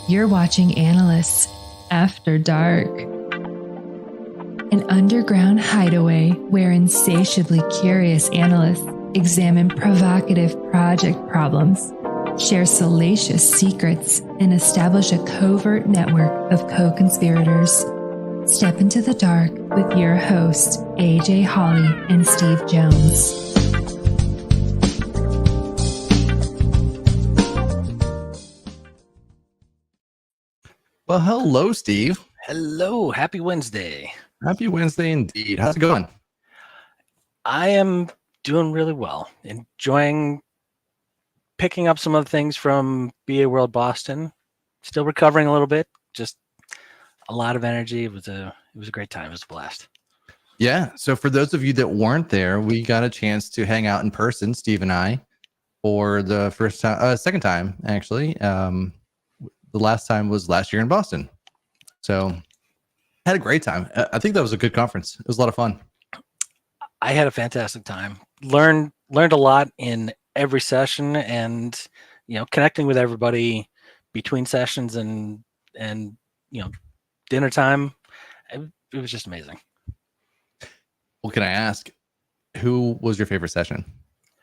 You're watching Analysts After Dark, an underground hideaway where insatiably curious analysts examine provocative project problems, share salacious secrets, and establish a covert network of co-conspirators. Step into the dark with your hosts, AJ Hawley and Steve Jones. Well, hello, Steve. Hello. Happy Wednesday. Happy Wednesday indeed. How's it going? I am doing really well. Enjoying picking up some of the things from BA World Boston. Still recovering a little bit. Just a lot of energy. It was a great time. It was a blast. Yeah. So for those of you that weren't there, we got a chance to hang out in person, Steve and I, for the second time, actually. The last time was last year in Boston. So had a great time. I think that was a good conference. It was a lot of fun. I had a fantastic time. Learned a lot in every session, and connecting with everybody between sessions and dinner time. It was just amazing. Well, can I ask, who was your favorite session?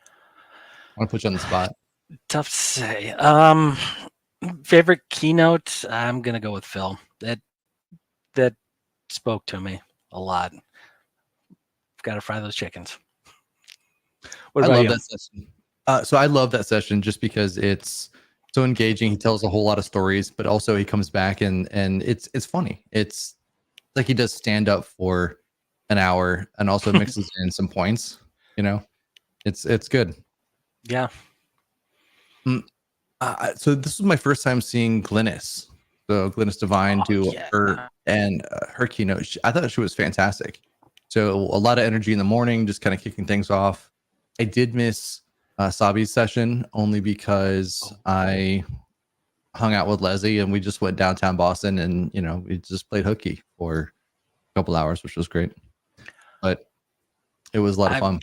I want to put you on the spot. Tough to say. Favorite keynote, I'm gonna go with Phil. That spoke to me a lot. Got to fry those chickens. What about you? That session. So I love that session just because it's so engaging. He tells a whole lot of stories, but also he comes back and it's funny. It's like he does stand up for an hour and also mixes in some points. It's good. Yeah. So this was my first time seeing Glynis. So Glynis Devine do her keynote. I thought she was fantastic. So a lot of energy in the morning, just kind of kicking things off. I did miss Sabi's session only because I hung out with Leslie and we just went downtown Boston and we just played hooky for a couple hours, which was great. But it was a lot of fun.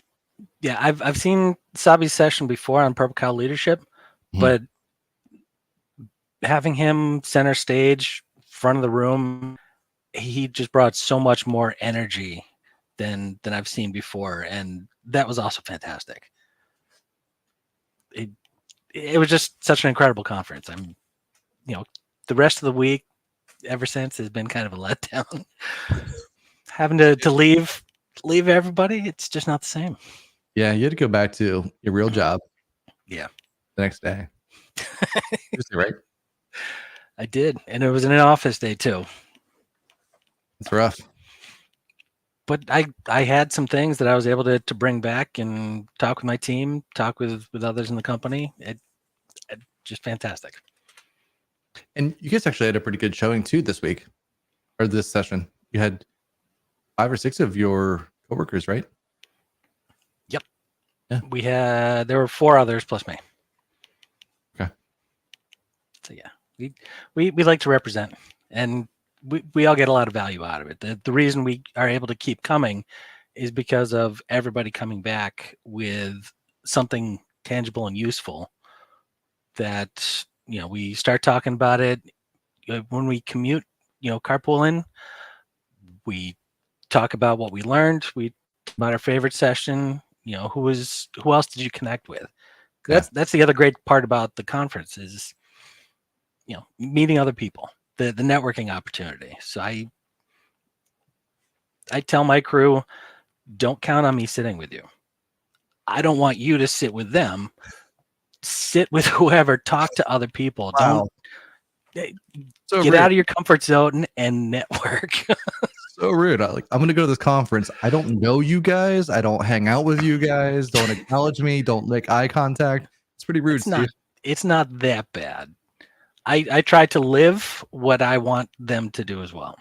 Yeah, I've seen Sabi's session before on Purple Cow Leadership, but having him center stage, front of the room, he just brought so much more energy than I've seen before, and that was also fantastic. It was just such an incredible conference. The rest of the week ever since has been kind of a letdown. Having to leave everybody, it's just not the same. Yeah, you had to go back to your real job. Yeah, the next day. Seriously, right? I did, and it was an office day too. It's rough. But I had some things that I was able to bring back and talk with my team, talk with others in the company. It just fantastic. And you guys actually had a pretty good showing too this week, or this session. You had 5 or 6 of your coworkers, right? Yep. Yeah. There were 4 others plus me. Okay. So yeah, we like to represent, and we all get a lot of value out of it. The reason we are able to keep coming is because of everybody coming back with something tangible and useful that, we start talking about it. When we commute, carpool in, we talk about what we learned. We talk about our favorite session. Who else did you connect with? That's the other great part about the conference is, meeting other people. The networking opportunity. So I tell my crew, don't count on me sitting with you. I don't want you to sit with them. Sit with whoever. Talk to other people. Wow. Don't So get rude. out of your comfort zone and network. So rude. I'm going to go to this conference. I don't know you guys. I don't hang out with you guys. Don't acknowledge me. Don't make eye contact. It's pretty rude. It's not that bad. I try to live what I want them to do as well.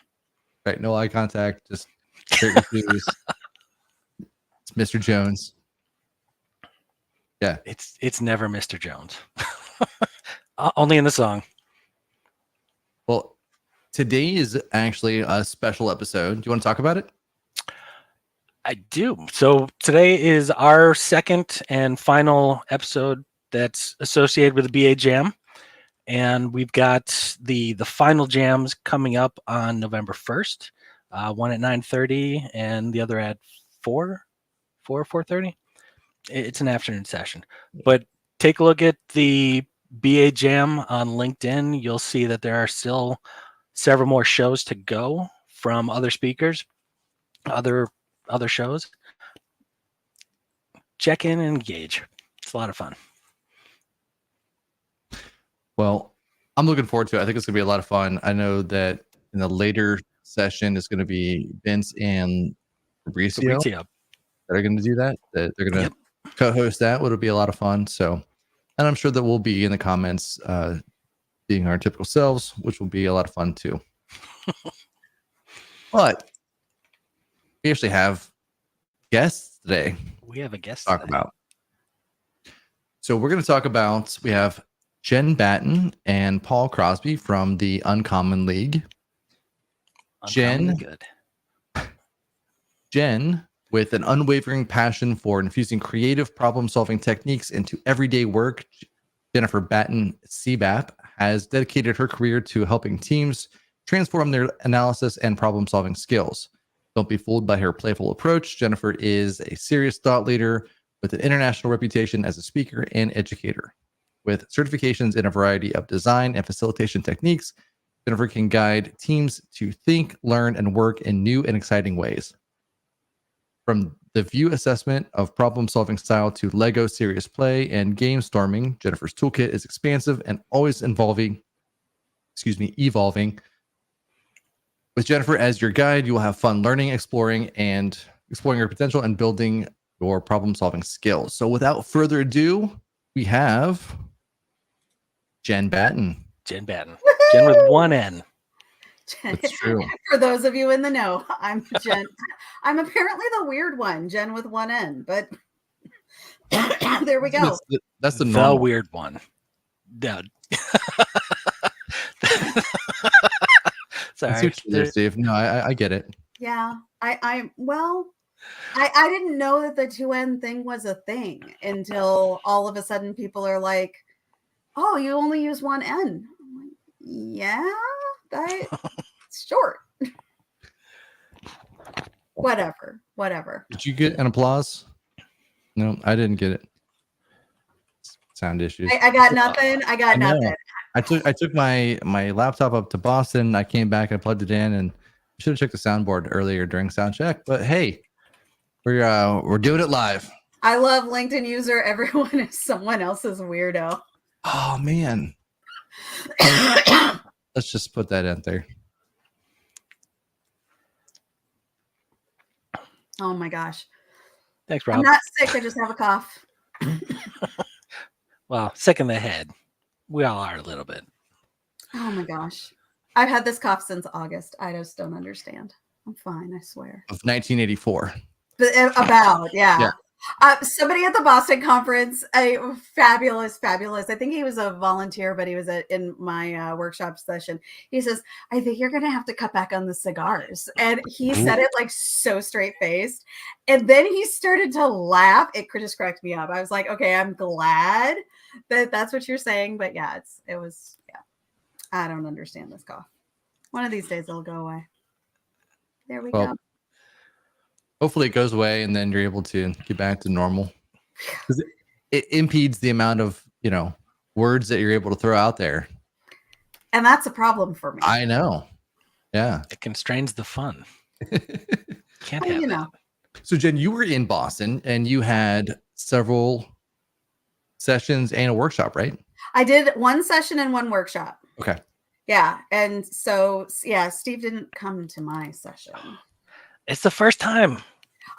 Right. No eye contact. Just straight reviews. It's Mr. Jones. Yeah. It's never Mr. Jones. Only in the song. Well, today is actually a special episode. Do you want to talk about it? I do. So today is our second and final episode that's associated with the BA Jam. And we've got the final jams coming up on November 1st, one at 9:30 and the other at 4:30. It's an afternoon session. But take a look at the BA Jam on LinkedIn. You'll see that there are still several more shows to go from other speakers, other shows. Check in and engage. It's a lot of fun. Well, I'm looking forward to it. I think it's going to be a lot of fun. I know that in the later session, it's going to be Vince and Fabricio that are going to do that. That they're going to co-host that. It'll be a lot of fun. So, and I'm sure that we'll be in the comments being our typical selves, which will be a lot of fun too. But we actually have guests today. We have a guest to talk about. So we're going to talk about, we have Jen Battan and Paul Crosby from the Uncommon League. Jen, with an unwavering passion for infusing creative problem-solving techniques into everyday work, Jennifer Battan, CBAP, has dedicated her career to helping teams transform their analysis and problem-solving skills. Don't be fooled by her playful approach. Jennifer is a serious thought leader with an international reputation as a speaker and educator. With certifications in a variety of design and facilitation techniques, Jennifer can guide teams to think, learn, and work in new and exciting ways. From the view assessment of problem-solving style to Lego serious play and game storming, Jennifer's toolkit is expansive and always evolving. With Jennifer as your guide, you will have fun learning, exploring your potential and building your problem-solving skills. So without further ado, we have Jen Battan. Jen Battan. Jen with one N. That's true. For those of you in the know, I'm Jen. I'm apparently the weird one, Jen with one N, but there we go. That's the normal. Weird one. Yeah. Sorry. Steve. No, I get it. Yeah. I didn't know that the 2N thing was a thing until all of a sudden people are like, oh, you only use one N. I'm like, yeah, that's short. Whatever. Did you get an applause? No, I didn't get it. Sound issues. I got nothing. Nothing. I took my laptop up to Boston. I came back, I plugged it in, and should have checked the soundboard earlier during sound check. But hey, we're doing it live. I love LinkedIn user. Everyone is someone else's weirdo. Oh man. Let's just put that out there. Oh my gosh. Thanks, Rob. I'm not sick. I just have a cough. Well, sick in the head. We all are a little bit. Oh my gosh. I've had this cough since August. I just don't understand. I'm fine, I swear. Of 1984. But yeah. Somebody at the Boston conference, fabulous. I think he was a volunteer, but he was in my workshop session. He says, I think you're going to have to cut back on the cigars. And he said it like so straight faced. And then he started to laugh. It just cracked me up. I was like, okay, I'm glad that that's what you're saying. But yeah, it was. I don't understand this cough. One of these days it'll go away. There we go. Hopefully it goes away and then you're able to get back to normal. Because it impedes the amount of, words that you're able to throw out there. And that's a problem for me. I know. Yeah. It constrains the fun. Can't have that. So Jen, you were in Boston and you had several sessions and a workshop, right? I did one session and one workshop. Okay. Yeah. And so, Steve didn't come to my session. It's the first time.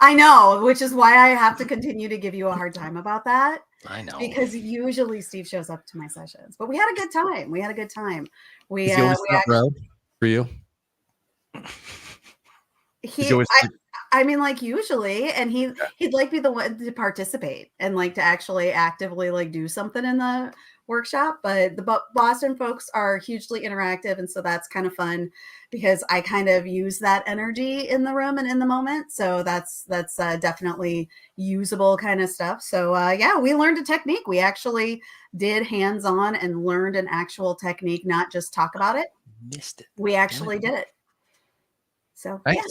I know, which is why I have to continue to give you a hard time about that. I know. Because usually Steve shows up to my sessions. But we had a good time. Is he always front row for you? I mean, like usually, and he'd like be the one to participate and like to actually actively like do something in the workshop. But the Boston folks are hugely interactive, and so that's kind of fun because I kind of use that energy in the room and in the moment. So that's definitely usable kind of stuff. So yeah, we learned a technique. We actually did hands-on and learned an actual technique, not just talk about it. Missed it. We actually did it. So Nice. yeah.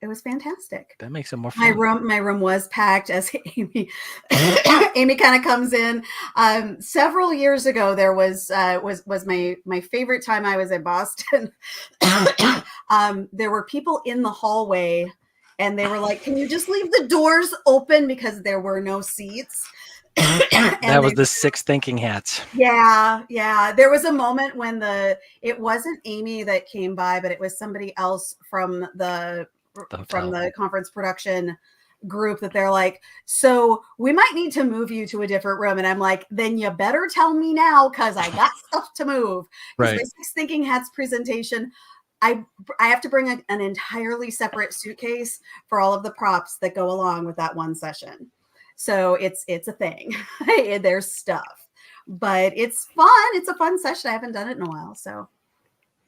It was fantastic. That makes it more fun. My room was packed as Amy kind of comes in. Several years ago, there was my favorite time I was in Boston. There were people in the hallway, and they were like, "Can you just leave the doors open?" Because there were no seats. That was the 6 thinking hats. Yeah. There was a moment when it wasn't Amy that came by, but it was somebody else from the conference production group that they're like, so we might need to move you to a different room. And I'm like, then you better tell me now, because I got stuff to move. Because my 6 Thinking Hats presentation, I have to bring an entirely separate suitcase for all of the props that go along with that one session. So it's a thing. There's stuff, but it's fun. It's a fun session. I haven't done it in a while. So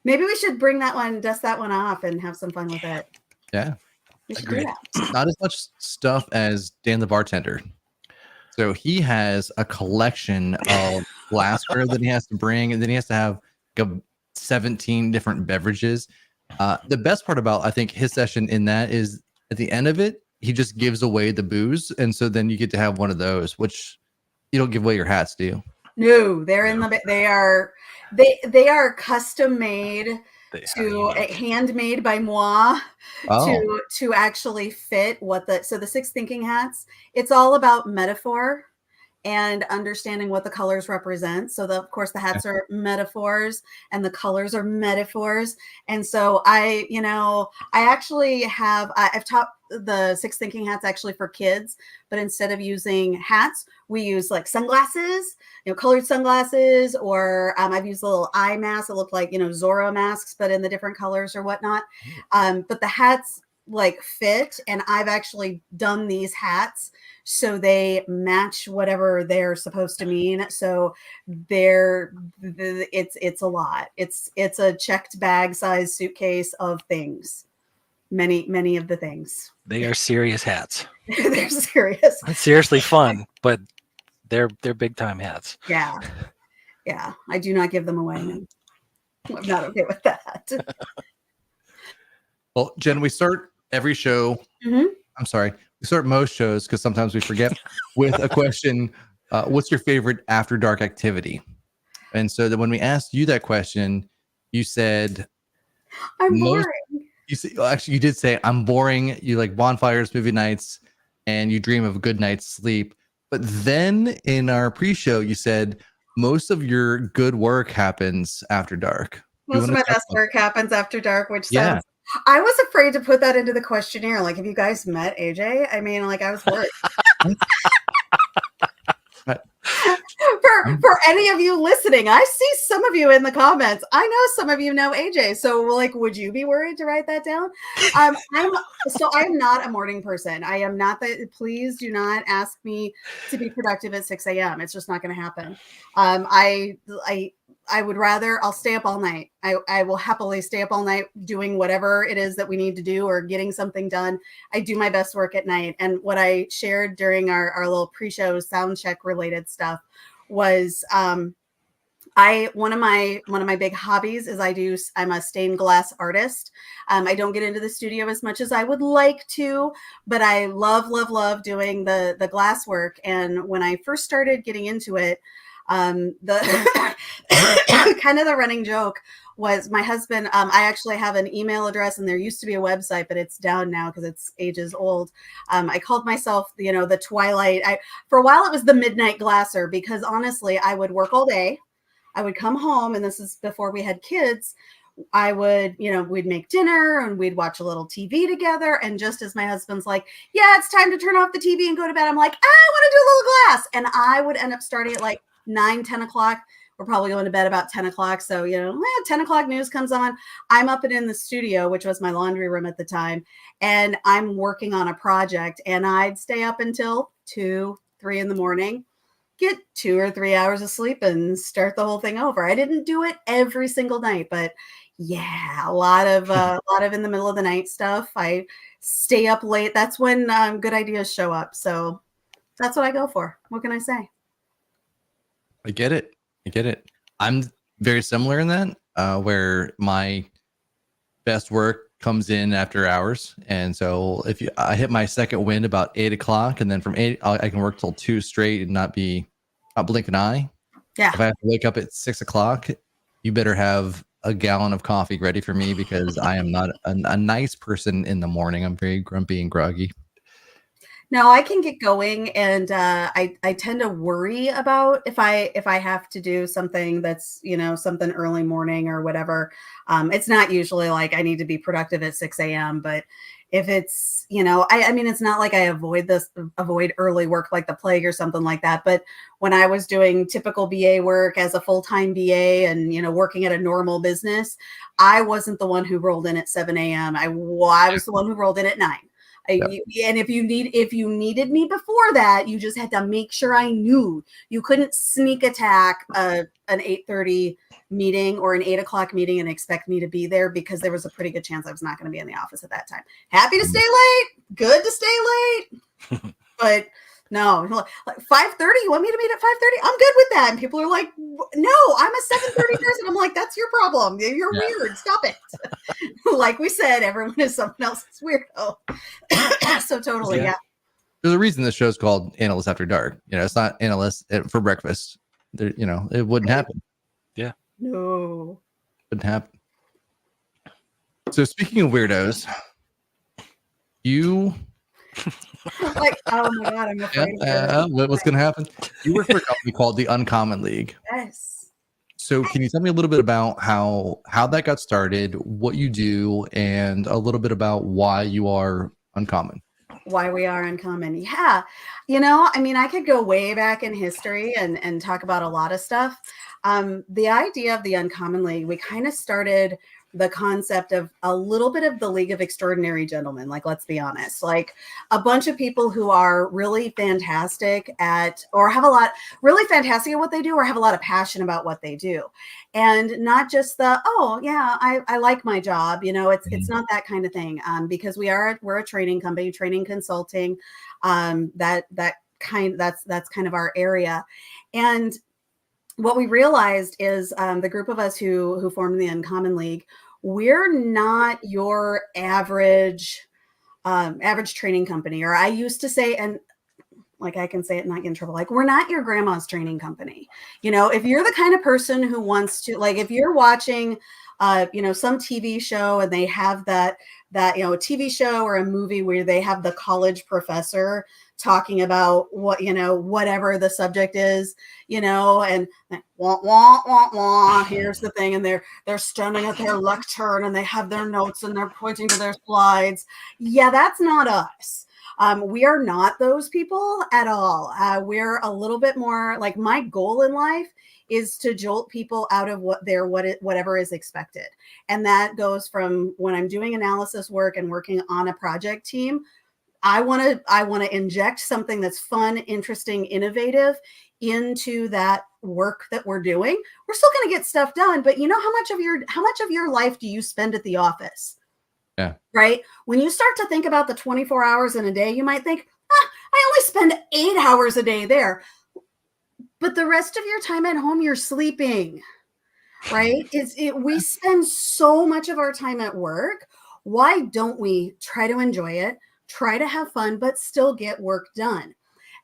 maybe we should dust that one off and have some fun with it. Yeah. We should do that. Not as much stuff as Dan the bartender. So he has a collection of glassware that he has to bring, and then he has to have like 17 different beverages. The best part about, I think, his session in that is at the end of it, he just gives away the booze, and so then you get to have one of those, which you don't give away your hats, do you? No, they are custom made handmade by moi to actually fit so the 6 Thinking Hats. It's all about metaphor and understanding what the colors represent. So of course the hats are metaphors and the colors are metaphors. And so I've taught the 6 Thinking Hats actually for kids, but instead of using hats, we use like sunglasses, colored sunglasses, or I've used a little eye masks that look like, Zorro masks, but in the different colors or whatnot. But the hats like fit, and I've actually done these hats so they match whatever they're supposed to mean. So it's a lot. It's a checked bag size suitcase of things. Many of the things. They are serious hats. They're serious. It's seriously fun, but they're big time hats. Yeah. I do not give them away. I'm not okay with that. Well, Jen, we start every show. Mm-hmm. I'm sorry. We start most shows because sometimes we forget with a question. What's your favorite after dark activity? And so that when we asked you that question, you said, I'm boring. You did say, I'm boring. You like bonfires, movie nights, and you dream of a good night's sleep. But then in our pre-show, you said most of your good work happens after dark. Most of my best work happens after dark, which sounds... I was afraid to put that into the questionnaire. Like, have you guys met AJ? I mean, like, I was worried. For any of you listening, I see some of you in the comments. I know some of you know AJ. So, like, would you be worried to write that down? I'm not a morning person. I am not that. Please do not ask me to be productive at 6 a.m. It's just not going to happen. I would rather, I'll stay up all night. I will happily stay up all night doing whatever it is that we need to do or getting something done. I do my best work at night. And what I shared during our little pre-show sound check related stuff was one of my big hobbies is I'm a stained glass artist. I don't get into the studio as much as I would like to, but I love doing the glass work. And when I first started getting into it, the kind of the running joke was my husband. I actually have an email address, and there used to be a website, but it's down now because it's ages old. I called myself, the Twilight. For a while it was the Midnight Glasser, because honestly, I would work all day. I would come home, and this is before we had kids. I would, we'd make dinner and we'd watch a little TV together. And just as my husband's like, yeah, it's time to turn off the TV and go to bed, I'm like, I want to do a little glass. And I would end up starting at like 9-10 o'clock we're probably going to bed about 10 o'clock. So, 10 o'clock news comes on. I'm up and in the studio, which was my laundry room at the time. And I'm working on a project, and I'd stay up until 2, 3 in the morning, get 2 or 3 hours of sleep and start the whole thing over. I didn't do it every single night, but yeah, a lot of in the middle of the night stuff. I stay up late. That's when good ideas show up. So that's what I go for. What can I say? I get it. I'm very similar in that, where my best work comes in after hours. And so if I hit my second wind about 8 o'clock, and then from 8, I can work till 2 straight and not blink an eye. Yeah. If I have to wake up at 6 o'clock, you better have a gallon of coffee ready for me, because I am not a nice person in the morning. I'm very grumpy and groggy. No, I can get going, and I tend to worry about if I have to do something that's something early morning or whatever. It's not usually like I need to be productive at 6 a.m. But if it's I mean, it's not like I avoid early work like the plague or something like that. But when I was doing typical BA work as a full-time BA and working at a normal business, I wasn't the one who rolled in at 7 a.m. I was the one who rolled in at 9. And if you needed me before that, you just had to make sure I knew. You couldn't sneak attack an 8:30 meeting or an 8 o'clock meeting and expect me to be there, because there was a pretty good chance I was not going to be in the office at that time. Happy to stay late. Good to stay late. But no, like 5:30. You want me to meet at 5:30? I'm good with that. And people are like, no, I'm a 7:30 person. I'm like, that's your problem. You're weird. Stop it. Like we said, everyone is someone else's weirdo. So totally, yeah. There's a reason this show's called Analysts After Dark. It's not Analysts for breakfast. It wouldn't happen. Yeah. No. Wouldn't happen. So speaking of weirdos, you... Like, oh my God, I'm afraid what's going to happen? You work for a company called the Uncommon League. Yes. So can you tell me a little bit about how that got started, what you do, and a little bit about why you are uncommon? Why we are uncommon. Yeah. I mean, I could go way back in history and talk about a lot of stuff. The idea of the Uncommon League, we kind of started the concept of a little bit of the League of Extraordinary Gentlemen. Like, let's be honest, like a bunch of people who are really fantastic at, or really fantastic at what they do, or have a lot of passion about what they do. And not just I like my job. It's not that kind of thing. Because we're a training company, training consulting. That's kind of our area. And what we realized is the group of us who formed the Uncommon League, we're not your average training company. Or I used to say, and like I can say it and not get in trouble, like, we're not your grandma's training company. If you're the kind of person who wants to, like, if you're watching some TV show and they have that a TV show or a movie where they have the college professor talking about whatever the subject is, and wah, wah, wah, wah, here's the thing. And they're standing at their lectern and they have their notes and they're pointing to their slides. Yeah, that's not us. We are not those people at all. We're a little bit more like, my goal in life is to jolt people out of whatever is expected. And that goes from when I'm doing analysis work and working on a project team. I want to inject something that's fun, interesting, innovative into that work that we're doing. We're still going to get stuff done, but how much of your life do you spend at the office? Yeah. Right. When you start to think about the 24 hours in a day, you might think, I only spend 8 hours a day there. But the rest of your time at home, you're sleeping. Right. We spend so much of our time at work. Why don't we try to enjoy it, try to have fun, but still get work done?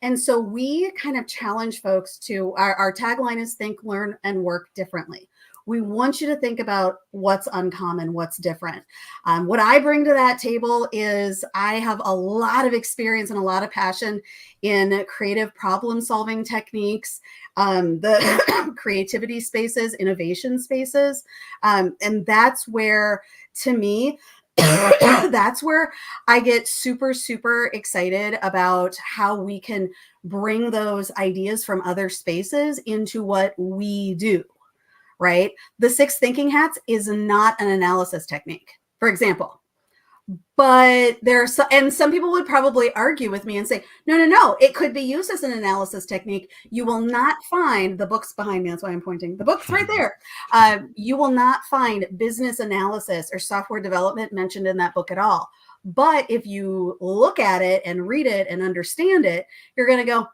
And so we kind of challenge folks to, our tagline is think, learn, and work differently. We want you to think about what's uncommon, what's different. What I bring to that table is I have a lot of experience and a lot of passion in creative problem-solving techniques, the creativity spaces, innovation spaces. And that's where, to me, that's where I get super, super excited about how we can bring those ideas from other spaces into what we do, right? The 6 thinking hats is not an analysis technique, for example. But there's, and some people would probably argue with me and say, no, it could be used as an analysis technique. You will not find the books behind me. That's why I'm pointing. The book's right there. You will not find business analysis or software development mentioned in that book at all. But if you look at it and read it and understand it, you're going to go,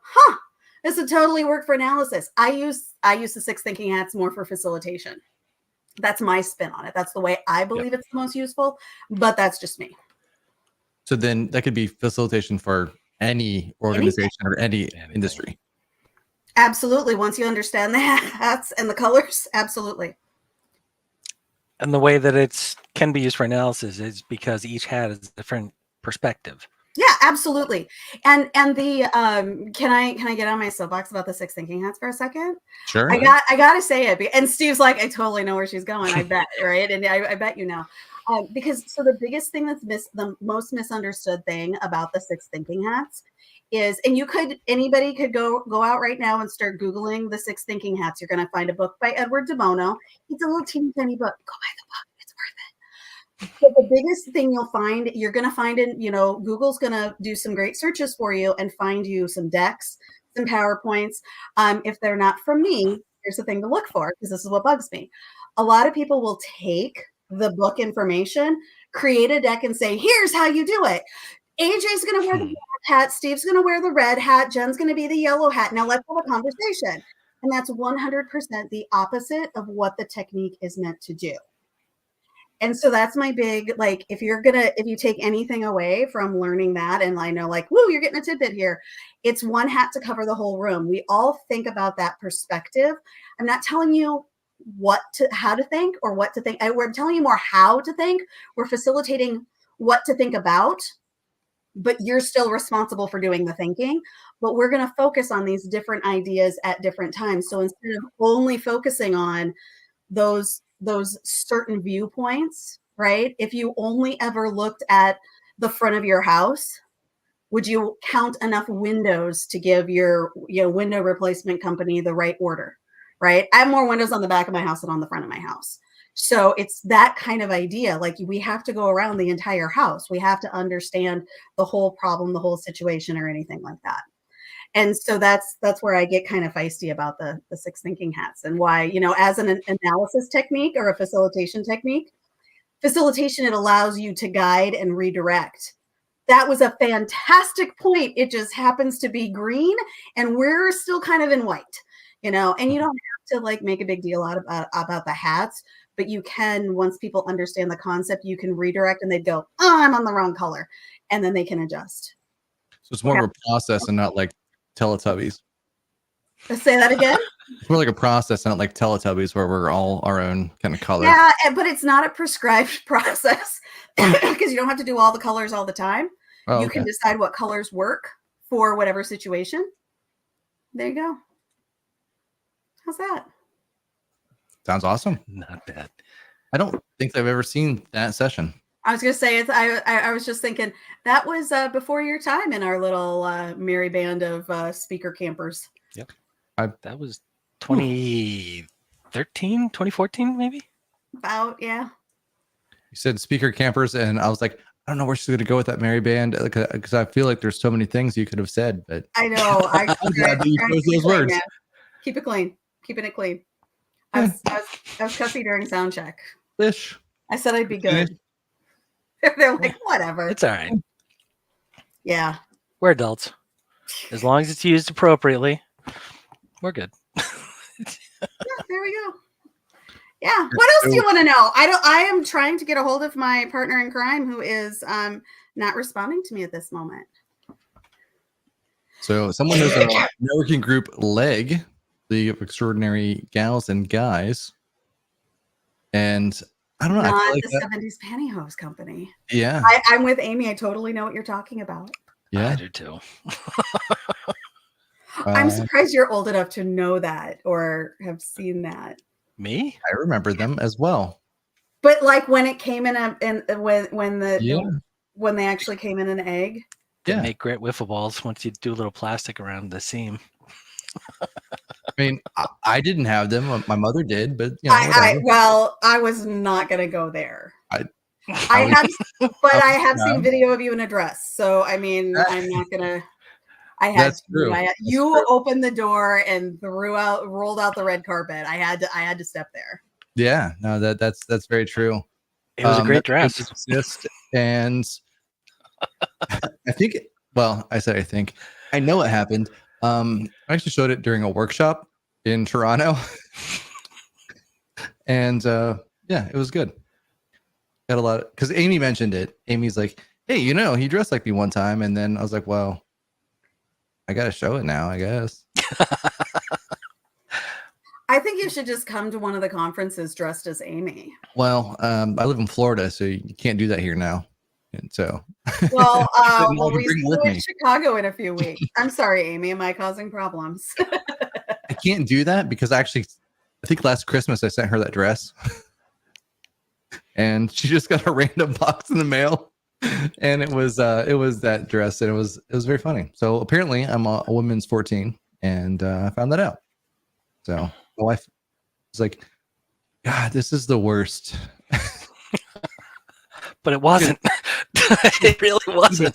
this would totally work for analysis. I use the 6 thinking hats more for facilitation. That's my spin on it. That's the way I believe it's the most useful, but that's just me. So then that could be facilitation for any organization or any industry. Absolutely. Once you understand the hats and the colors, absolutely. And the way that it can be used for analysis is because each hat is a different perspective. Yeah, absolutely. And the can I get on my soapbox about the 6 thinking hats for a second? Sure. I got to say it. And Steve's like, I totally know where she's going. I bet, right? And I bet you know. Because so the biggest thing that's the most misunderstood thing about the 6 thinking hats is, and anybody could go out right now and start Googling the 6 thinking hats. You're going to find a book by Edward de Bono. It's a little teeny tiny book. Go buy the book. It's worth it. But the biggest thing you're going to find in, Google's going to do some great searches for you and find you some decks, some PowerPoints. If they're not from me, here's the thing to look for, because this is what bugs me. A lot of people will take the book information, create a deck and say, here's how you do it. AJ's going to wear the black hat. Steve's going to wear the red hat. Jen's going to be the yellow hat. Now let's have a conversation. And that's 100% the opposite of what the technique is meant to do. And so that's my big, like, if you take anything away from learning that, and I know, like, woo, you're getting a tidbit here. It's one hat to cover the whole room. We all think about that perspective. I'm not telling you how to think or what to think. We're telling you more how to think. We're facilitating what to think about, but you're still responsible for doing the thinking. But we're going to focus on these different ideas at different times. So instead of only focusing on those certain viewpoints, right? If you only ever looked at the front of your house, would you count enough windows to give your window replacement company the right order, right? I have more windows on the back of my house than on the front of my house. So it's that kind of idea. Like, we have to go around the entire house. We have to understand the whole problem, the whole situation, or anything like that. And so that's where I get kind of feisty about the 6 thinking hats, and why, as an analysis technique or a facilitation technique, it allows you to guide and redirect. That was a fantastic point. It just happens to be green and we're still kind of in white, and you don't have to, like, make a big deal out about the hats, but you can, once people understand the concept, you can redirect and they'd go, oh, I'm on the wrong color. And then they can adjust. So it's more of a process and not like Teletubbies. Say that again. It's more like a process, not like Teletubbies, where we're all our own kind of color. Yeah, but it's not a prescribed process because you don't have to do all the colors all the time. You can decide what colors work for whatever situation. There you go. How's that? Sounds awesome. Not bad. I don't think I've ever seen that session. I was going to say, I was just thinking that was before your time in our little merry band of speaker campers. Yep. That was 2013, 2014, maybe? About, yeah. You said speaker campers, and I was like, I don't know where she's going to go with that merry band, because I feel like there's so many things you could have said. But I know. I'm glad that you chose those words. Man. Keep it clean. Keeping it clean. I was cussy during sound check. Ish. I said I'd be good. They're like, whatever. It's all right. Yeah. We're adults. As long as it's used appropriately, we're good. Yeah, there we go. Yeah. What else do you want to know? I am trying to get a hold of my partner in crime, who is not responding to me at this moment. So someone who's a networking group leg, League of Extraordinary Gals and Guys. And I don't know. Not I feel like the 70s pantyhose company. Yeah. I'm with Amy. I totally know what you're talking about. Yeah. I do too. I'm surprised you're old enough to know that or have seen that. Me? I remember them as well. But like when it came in when Yeah. when they actually came in an egg. They Yeah. make great wiffle balls once you do a little plastic around the seam. I mean, I didn't have them. My mother did, but you know, I was not gonna go there. I have seen video of you in a dress. So I mean, I'm not gonna. That's true. You opened the door and rolled out the red carpet. I had to step there. Yeah, no, that's very true. It was a great dress. And I think, well, I think I know what happened. I actually showed it during a workshop in Toronto, and yeah, it was good. Got a lot because Amy mentioned it. Amy's like, "Hey, you know, he dressed like me one time," and then I was like, "Well, I gotta show it now, I guess." I think you should just come to one of the conferences dressed as Amy. Well, I live in Florida, so you can't do that here now. And so, well, we'll resume in Chicago in a few weeks. I'm sorry, Amy. Am I causing problems? I can't do that because I think last Christmas I sent her that dress, and she just got a random box in the mail, and it was that dress, and it was very funny. So apparently, I'm a woman's 14, and I found that out. So my wife was like, "God, this is the worst." But it wasn't. It really wasn't.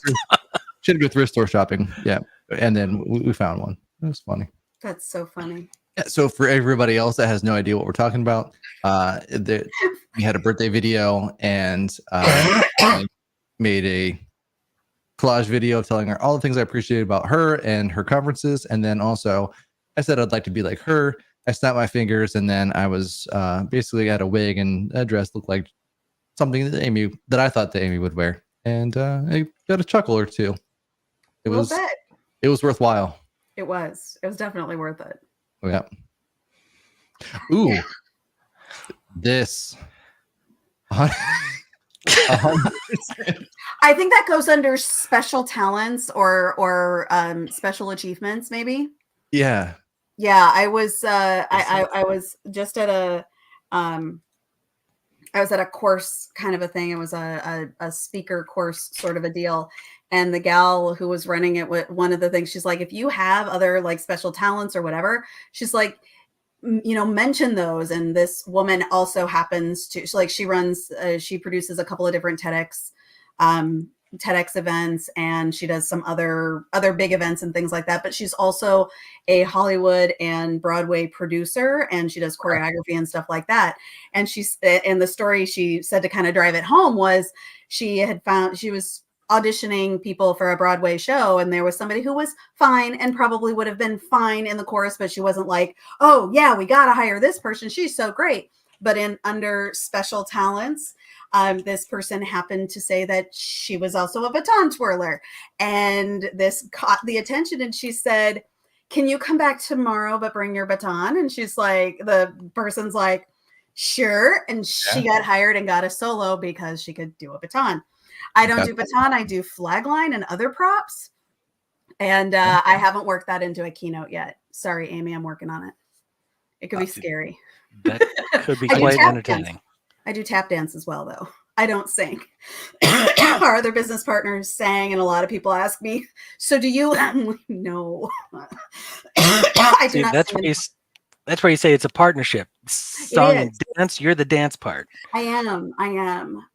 She had to go thrift store shopping. Yeah. And then we found one. It was funny. That's so funny. Yeah, so for everybody else that has no idea what we're talking about, we had a birthday video, and I made a collage video telling her all the things I appreciated about her and her conferences. And then also I said I'd like to be like her. I snapped my fingers, and then I was basically had a wig and a dress looked like something that I thought that Amy would wear, and I got a chuckle or two. It was worthwhile. It was definitely worth it. Yeah. Ooh, this. 100%. I think that goes under special talents or special achievements, maybe. Yeah. Yeah, I was I was just at a I was at a course kind of a thing. It was a speaker course sort of a deal. And the gal who was running it, one of the things, she's like, if you have other like special talents or whatever, she's like, you know, mention those. And this woman also happens to, she runs, she produces a couple of different TEDx events, and she does some other big events and things like that. But she's also a Hollywood and Broadway producer, and she does choreography and stuff like that. And the story she said to kind of drive it home was she was auditioning people for a Broadway show, and there was somebody who was fine and probably would have been fine in the chorus, but she wasn't like, oh yeah, we got to hire this person, she's so great. But under special talents, this person happened to say that she was also a baton twirler, and this caught the attention. And she said, can you come back tomorrow, but bring your baton? And she's like, the person's like, sure. And she got hired and got a solo because she could do a baton. I don't do baton. I do flag line and other props. And I haven't worked that into a keynote yet. Sorry, Amy, I'm working on it. It could be scary. That could be quite entertaining. I do tap dance as well, though. I don't sing. Our other business partners sang, and a lot of people ask me, so do you? No. I do not sing. That's where you say it's a partnership. Song and dance, you're the dance part. I am.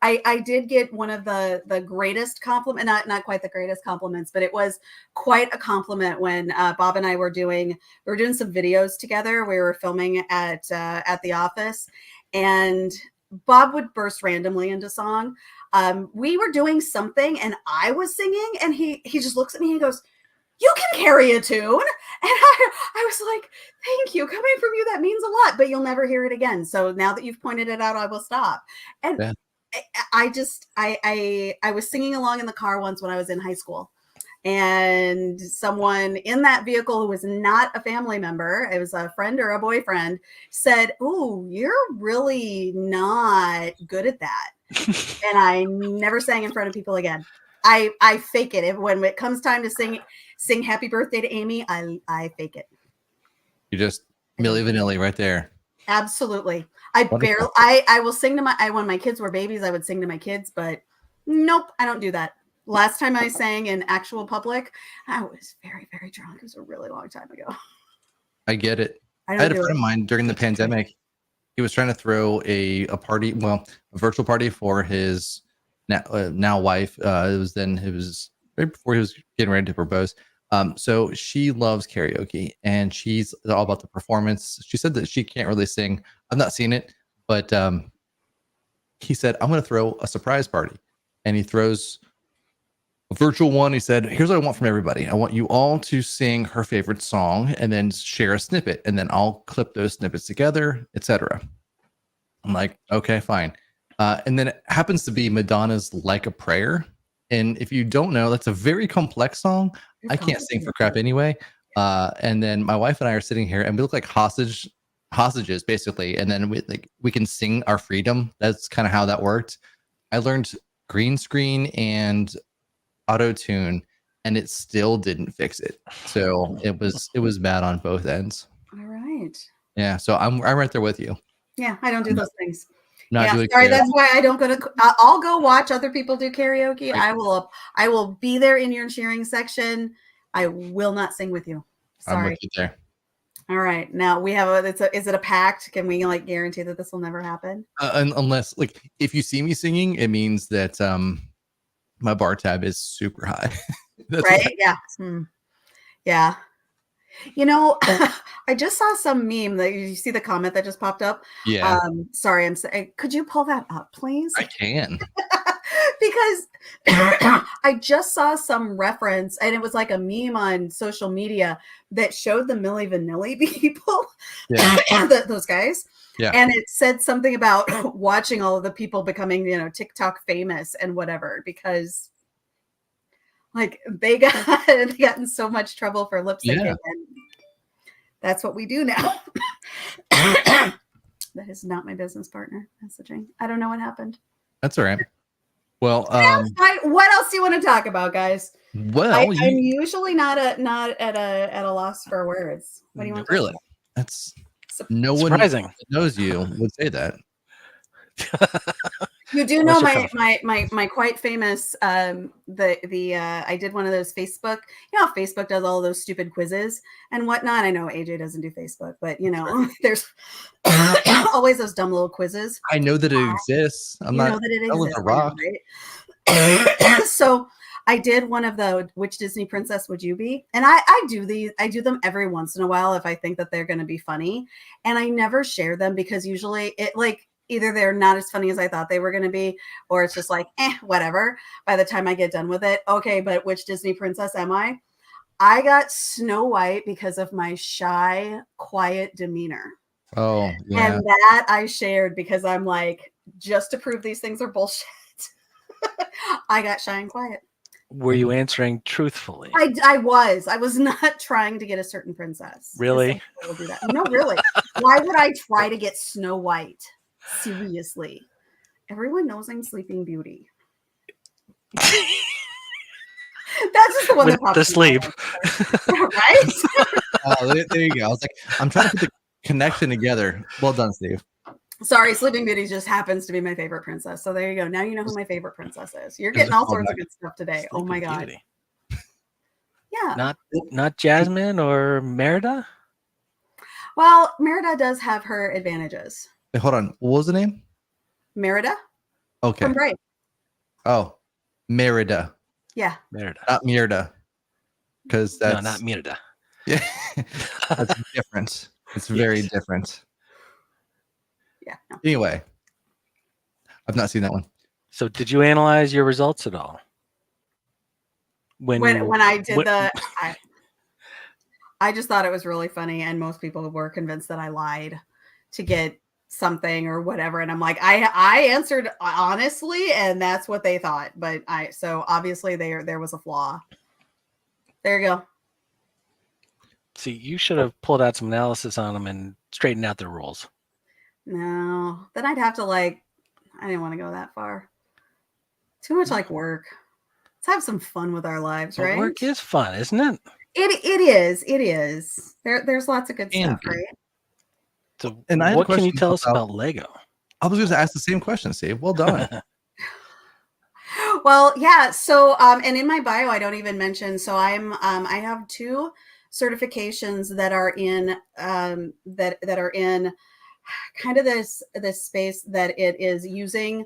I did get one of the greatest compliment, not quite the greatest compliments, but it was quite a compliment when Bob and I were doing some videos together. We were filming at the office, and Bob would burst randomly into song. We were doing something and I was singing, and he just looks at me and he goes, you can carry a tune. And I was like, thank you. Coming from you, that means a lot, but you'll never hear it again. So now that you've pointed it out, I will stop. And I was singing along in the car once when I was in high school, and someone in that vehicle who was not a family member, it was a friend or a boyfriend, said, "Ooh, you're really not good at that." And I never sang in front of people again. I fake it. When it comes time to sing happy birthday to Amy, I fake it. You just Milli Vanilli right there. Absolutely. I will sing to when my kids were babies, I would sing to my kids, but nope, I don't do that. Last time I sang in actual public, I was very, very drunk. It was a really long time ago. I get it. I had a friend of mine during the pandemic. He was trying to throw a party, a virtual party for his now wife. It was right before he was getting ready to propose. So she loves karaoke and she's all about the performance. She said that she can't really sing. I've not seen it, but he said, I'm going to throw a surprise party. And he throws a virtual one. He said, here's what I want from everybody. I want you all to sing her favorite song and then share a snippet. And then I'll clip those snippets together, etc. I'm like, okay, fine. And then it happens to be Madonna's Like a Prayer. And if you don't know, that's a very complex song. I can't sing for crap anyway. And then my wife and I are sitting here and we look like hostages basically. And then we can sing our freedom. That's kind of how that worked. I learned green screen and auto tune, and it still didn't fix it. So it was bad on both ends. All right. Yeah. So I'm right there with you. Yeah, I don't do those things. Not sorry, karaoke. that's why I don't go to. I'll go watch other people do karaoke. Right. I will be there in your cheering section. I will not sing with you. Sorry. I'm with you there. All right. Now we have is it a pact? Can we guarantee that this will never happen? Unless if you see me singing, it means that my bar tab is super high. Right? Yeah. Yeah. I just saw some meme that you see the comment that just popped up. Yeah. Sorry, could you pull that up, please? I can. Because I just saw some reference and it was like a meme on social media that showed the Milli Vanilli people, those guys. Yeah. And it said something about watching all of the people becoming, TikTok famous and whatever, because they got in so much trouble for lip syncing. Yeah. And that's what we do now. That is not my business partner messaging. I don't know what happened. That's all right. Well, what else do you want to talk about, guys? Well, I'm usually not at a loss for words. What do you want to really? Talk about? That's surprising. One that knows you would say that. You do know my quite famous I did one of those Facebook. You know how Facebook does all those stupid quizzes and whatnot. I know AJ doesn't do Facebook, but there's always those dumb little quizzes. I know that it exists. I'm not know that it exists, a rock. Right? So I did one of the which Disney princess would you be? And I do them every once in a while if I think that they're going to be funny, and I never share them because usually it either they're not as funny as I thought they were going to be, or it's just whatever. By the time I get done with it, okay, but which Disney princess am I? I got Snow White because of my shy, quiet demeanor. Oh, yeah. And that I shared because I'm just to prove these things are bullshit. I got shy and quiet. Were you answering truthfully? I was not trying to get a certain princess. Really? Will do that. No, really. Why would I try to get Snow White? Seriously. Everyone knows I'm Sleeping Beauty. That's just the one that popped the sleep. Right? There you go. I was I'm trying to put the connection together. Well done, Steve. Sorry, Sleeping Beauty just happens to be my favorite princess. So there you go. Now you know who my favorite princess is. You're getting all sorts of good stuff today. Oh my God. Beauty. Yeah. Not Jasmine or Merida? Well, Merida does have her advantages. Wait, hold on. What was the name? Merida. Okay. From Brave. Oh, Merida. Yeah. Merida. Not Merida. Because that's... No, not Merida. Yeah. That's different. It's very different. Yeah. No. Anyway, I've not seen that one. So did you analyze your results at all? When I did I just thought it was really funny, and most people were convinced that I lied to get something or whatever, and I'm I answered honestly, and that's what they thought, but so obviously there was a flaw. There you go. See, you should have pulled out some analysis on them and straightened out their rules. No, then I'd have to I didn't want to go that far. Too much work. Let's have some fun with our lives, right? Work is fun, isn't it? It is. There's lots of good stuff, right? So And I have a what can you question tell us about Lego? I was going to ask the same question, Steve. Well done. Well, yeah. So, and in my bio, I don't even mention. So I have 2 certifications that are in, that are in kind of this space that it is using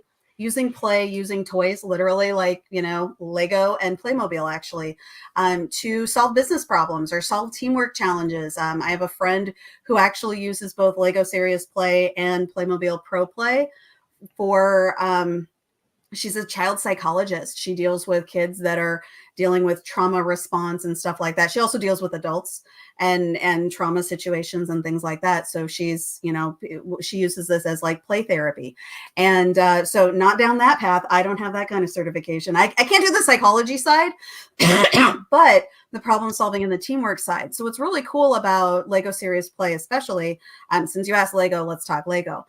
play, using toys, literally, like, Lego and Playmobil, actually, to solve business problems or solve teamwork challenges. I have a friend who actually uses both Lego Serious Play and Playmobil Pro Play for, she's a child psychologist. She deals with kids that are dealing with trauma response and stuff like that. She also deals with adults and trauma situations and things like that. So she's, she uses this as like play therapy. And so not down that path. I don't have that kind of certification. I can't do the psychology side, but the problem solving and the teamwork side. So what's really cool about Lego Serious Play, especially, since you asked Lego, let's talk Lego.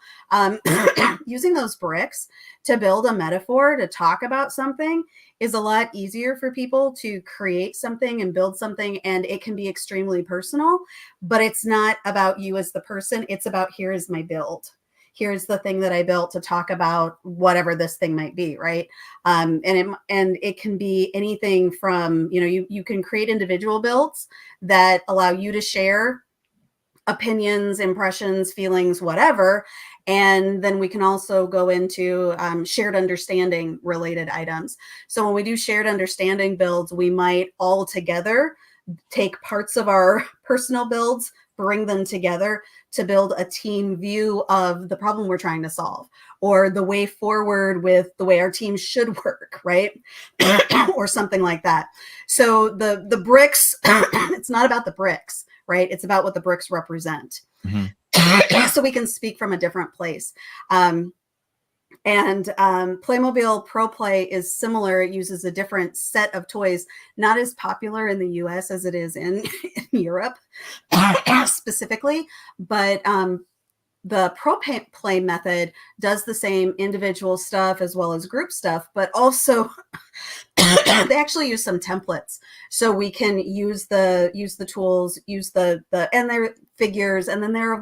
Using those bricks to build a metaphor, to talk about something, is a lot easier for people to create something and build something. And it can be extremely personal, but it's not about you as the person. It's about, here is my build. Here's the thing that I built to talk about whatever this thing might be, right? And it can be anything from, you can create individual builds that allow you to share opinions, impressions, feelings, whatever. And then we can also go into shared understanding related items. So when we do shared understanding builds, we might all together take parts of our personal builds, bring them together to build a team view of the problem we're trying to solve, or the way forward with the way our team should work, right? Or something like that. So the bricks, it's not about the bricks, right? It's about what the bricks represent. Mm-hmm. So we can speak from a different place. And Playmobil Pro Play is similar. It uses a different set of toys, not as popular in the US as it is in Europe specifically, but the Pro Play method does the same individual stuff as well as group stuff, but also they actually use some templates, so we can use the tools, use the and their figures, and then there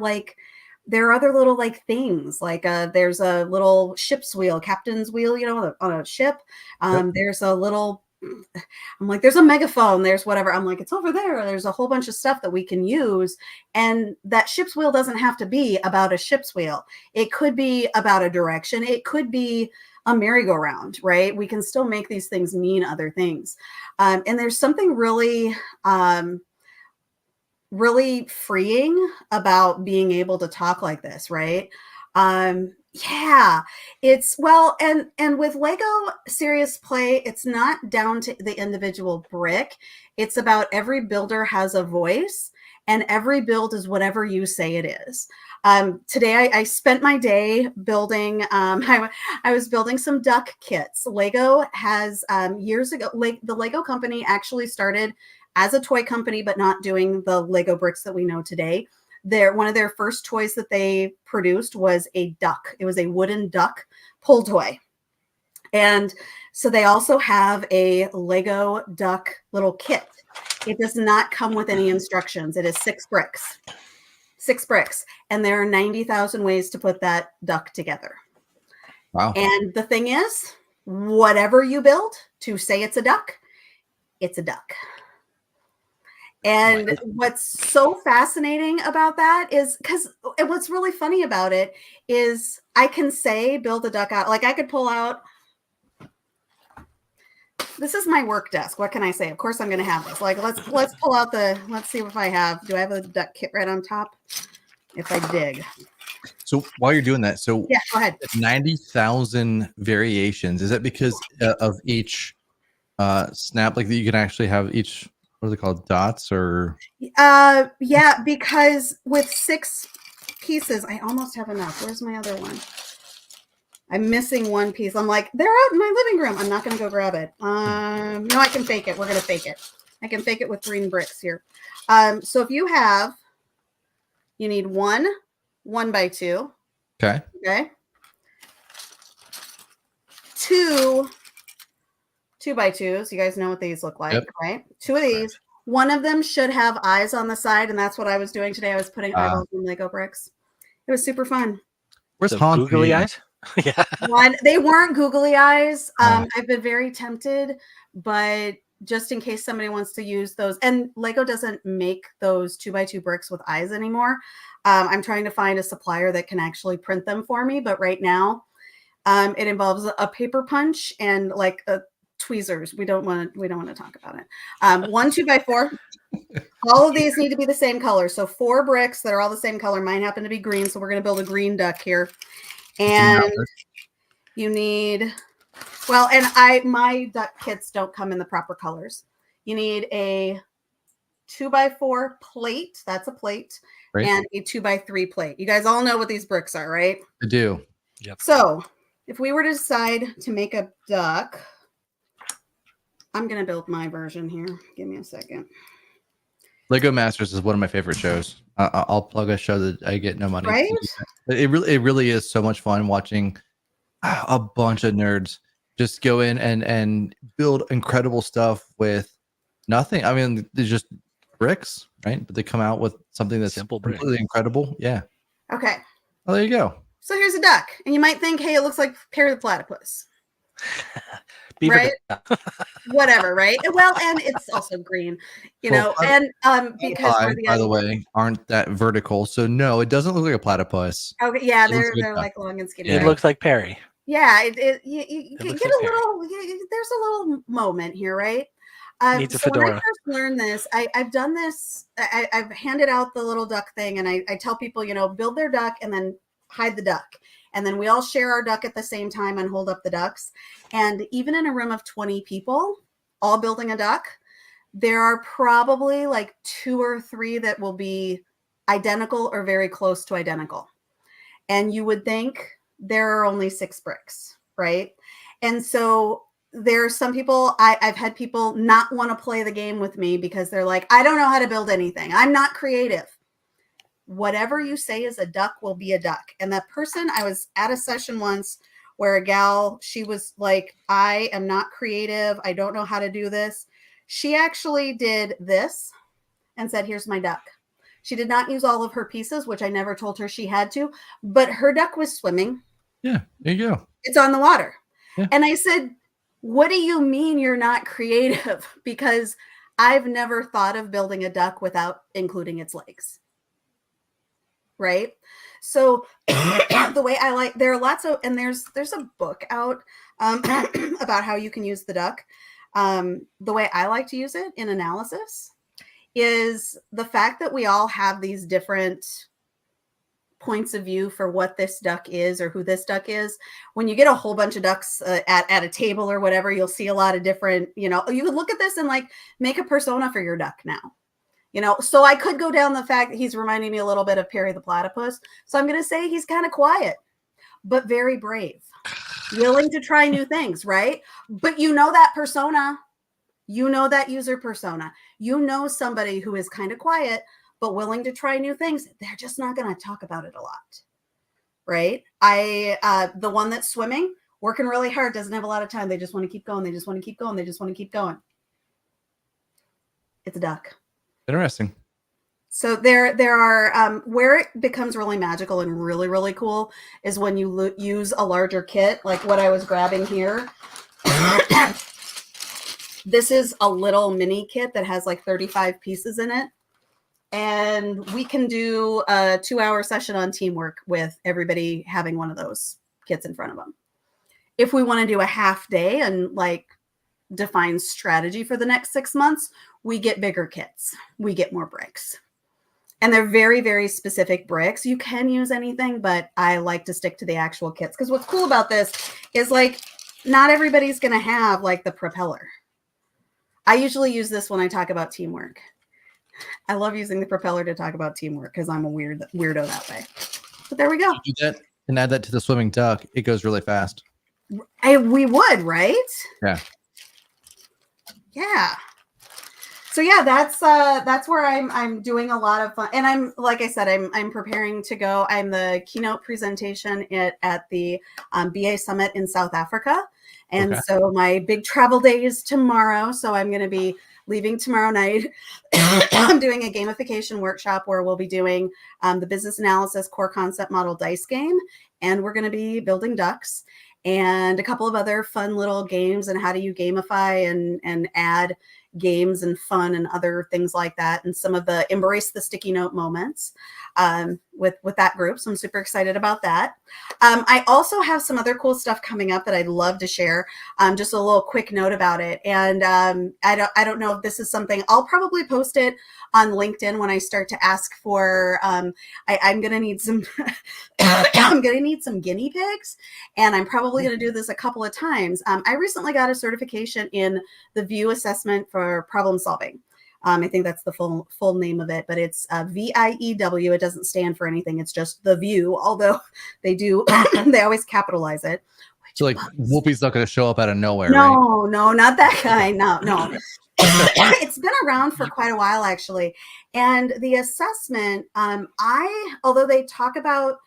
are other little like things, like there's a little ship's wheel, captain's wheel, on a ship. Yep. There's a little, I'm like, there's a megaphone, there's whatever. I'm like, it's over there. There's a whole bunch of stuff that we can use. And that ship's wheel doesn't have to be about a ship's wheel. It could be about a direction. It could be a merry-go-round, right? We can still make these things mean other things. And there's something really, really freeing about being able to talk like this, right? Yeah, it's, well, and with Lego Serious Play, it's not down to the individual brick. It's about every builder has a voice, and every build is whatever you say it is. Today I spent my day building, I was building some duck kits. Lego has, years ago, the Lego company actually started as a toy company, but not doing the Lego bricks that we know today. One of their first toys that they produced was a duck. It was a wooden duck pull toy. And so they also have a Lego duck little kit. It does not come with any instructions. It is 6 bricks. 6 bricks. And there are 90,000 ways to put that duck together. Wow. And the thing is, whatever you build to say it's a duck, it's a duck. And what's so fascinating about that is, and what's really funny about it is, I can say, build a duck out. Like, I could pull out, this is my work desk. What can I say? Of course I'm going to have this. Like, let's pull out let's see if I have, do I have a duck kit right on top? If I dig. So while you're doing that, so yeah, go ahead. 90,000 variations. Is that because of each snap, like that you can actually have each, what are they called, dots or? Yeah, because with 6 pieces, I almost have enough. Where's my other one? I'm missing one piece. I'm like, they're out in my living room. I'm not going to go grab it. No, I can fake it. We're going to fake it. I can fake it with green bricks here. So if you need 1 1x2. Okay. Okay. 2 2x2s. You guys know what these look like, yep. Right? 2 of these. Right. One of them should have eyes on the side, and that's what I was doing today. I was putting eyeballs in Lego bricks. It was super fun. Where's So Hans? googly eyes? Yeah. They weren't googly eyes. I've been very tempted, but just in case somebody wants to use those, and Lego doesn't make those 2x2 bricks with eyes anymore. I'm trying to find a supplier that can actually print them for me, but right now it involves a paper punch and like tweezers. We don't want to talk about it. 1 2x4. All of these need to be the same color. So 4 bricks that are all the same color. Mine happen to be green, so we're going to build a green duck here. And you need, well, and my duck kits don't come in the proper colors. You need a 2x4 plate. That's a plate. Right. And a 2x3 plate. You guys all know what these bricks are, right? I do. Yep. So if we were to decide to make a duck, I'm going to build my version here. Give me a second. Lego Masters is one of my favorite shows. I'll plug a show that I get no money. Right? It really is so much fun watching a bunch of nerds just go in and build incredible stuff with nothing. I mean, they're just bricks, right? But they come out with something that's simple, completely incredible. Yeah. Okay. Well, there you go. So here's a duck, and you might think, hey, it looks like Perry the Platypus. Right? Whatever, right? Well, and it's also green, you know, and because by the way, aren't that vertical, so no, it doesn't look like a platypus. Okay, yeah, they're like long and skinny. It looks like Perry. Yeah, you get a little. There's a little moment here, right? Needs a fedora. When I first learned this, I've done this. I've handed out the little duck thing, and I tell people, you know, build their duck and then hide the duck. And then we all share our duck at the same time and hold up the ducks. And even in a room of 20 people, all building a duck, there are probably like 2 or 3 that will be identical or very close to identical. And you would think there are only 6 bricks, right? And so there are some people, I've had people not want to play the game with me because they're like, I don't know how to build anything. I'm not creative. Whatever you say is a duck will be a duck. And that person, I was at a session once where a gal, she was like, I am not creative. I don't know how to do this. She actually did this and said, here's my duck. She did not use all of her pieces, which I never told her she had to, but her duck was swimming. Yeah, there you go. It's on the water. Yeah. And I said, what do you mean you're not creative? Because I've never thought of building a duck without including its legs. Right. So the way I like, there are lots of, and there's a book out about how you can use the duck. The way I like to use it in analysis is the fact that we all have these different points of view for what this duck is or who this duck is. When you get a whole bunch of ducks at a table or whatever, you'll see a lot of different, you know, you could look at this and like make a persona for your duck now. You know, so I could go down the fact that he's reminding me a little bit of Perry the Platypus. So I'm going to say he's kind of quiet, but very brave, willing to try new things, right? But you know that persona, you know that user persona, you know somebody who is kind of quiet, but willing to try new things. They're just not going to talk about it a lot, right? The one that's swimming, working really hard, doesn't have a lot of time. They just want to keep going. They just want to keep going. They just want to keep going. It's a duck. Interesting. So there are where it becomes really magical and really, really cool is when you use a larger kit, like what I was grabbing here. This is a little mini kit that has like 35 pieces in it. And we can do a 2-hour session on teamwork with everybody having one of those kits in front of them. If we want to do a half day and like define strategy for the next 6 months, we get bigger kits. We get more bricks. And they're very, very specific bricks. You can use anything, but I like to stick to the actual kits. Because what's cool about this is like, not everybody's going to have like the propeller. I usually use this when I talk about teamwork. I love using the propeller to talk about teamwork because I'm a weirdo that way. But there we go. You do that and add that to the swimming duck. It goes really fast. We would, right? Yeah. Yeah. So yeah, that's where I'm doing a lot of fun, and I'm like I said, I'm preparing to go. I'm the keynote presentation at the BA Summit in South Africa, and so my big travel day is tomorrow. So I'm going to be leaving tomorrow night. I'm doing a gamification workshop where we'll be doing the business analysis core concept model dice game, and we're going to be building ducks and a couple of other fun little games and how do you gamify and add games and fun and other things like that, and some of the embrace the sticky note moments with that group. So I'm super excited about that. I also have some other cool stuff coming up that I'd love to share. Just a little quick note about it. And I don't know if this is something I'll probably post it on LinkedIn when I start to ask for. I'm going to need some. I'm going to need some guinea pigs, and I'm probably going to do this a couple of times. I recently got a certification in the VIEW assessment for problem solving. I think that's the full name of it, but it's VIEW. It doesn't stand for anything. It's just the VIEW, although they do, they always capitalize it. So like Whoopi's not going to show up out of nowhere, no, right? No, not that guy. No. It's been around for quite a while, actually. And the assessment, although they talk about,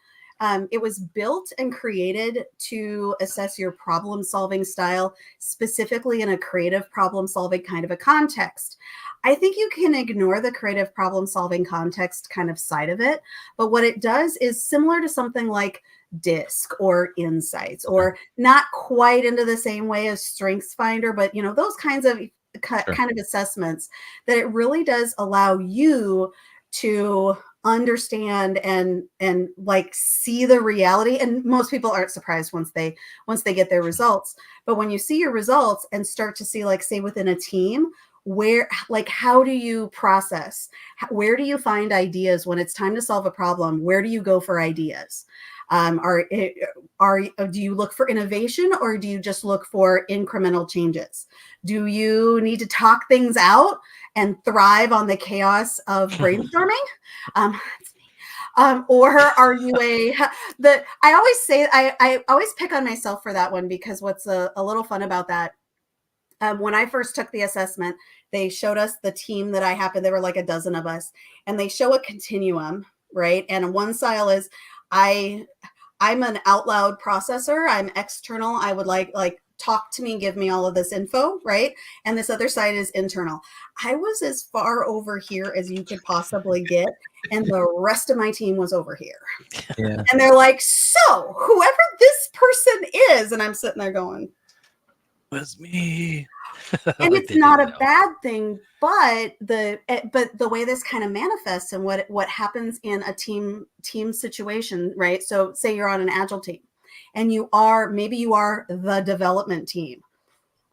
it was built and created to assess your problem solving style, specifically in a creative problem solving kind of a context. I think you can ignore the creative problem solving context kind of side of it. But what it does is similar to something like DISC or Insights, or not quite into the same way as Strengths Finder, but those kinds of kind of assessments, that it really does allow you to understand and like see the reality. And most people aren't surprised once they get their results. But when you see your results and start to see, like, say within a team, where, like, how do you process? Where do you find ideas when it's time to solve a problem? Where do you go for ideas? Do you look for innovation, or do you just look for incremental changes? Do you need to talk things out and thrive on the chaos of brainstorming? Or are you I always say, I always pick on myself for that one, because what's a little fun about that, when I first took the assessment, they showed us the team that I happened, there were like a dozen of us, and they show a continuum, right? And one style is, I'm an out loud processor. I'm external. I would like talk to me, give me all of this info, right? And this other side is internal. I was as far over here as you could possibly get, and the rest of my team was over here. Yeah. And they're like, so whoever this person is, and I'm sitting there going, was me. And it's not a bad thing, but the way this kind of manifests and what happens in a team situation, right? So say you're on an agile team, and maybe you are the development team.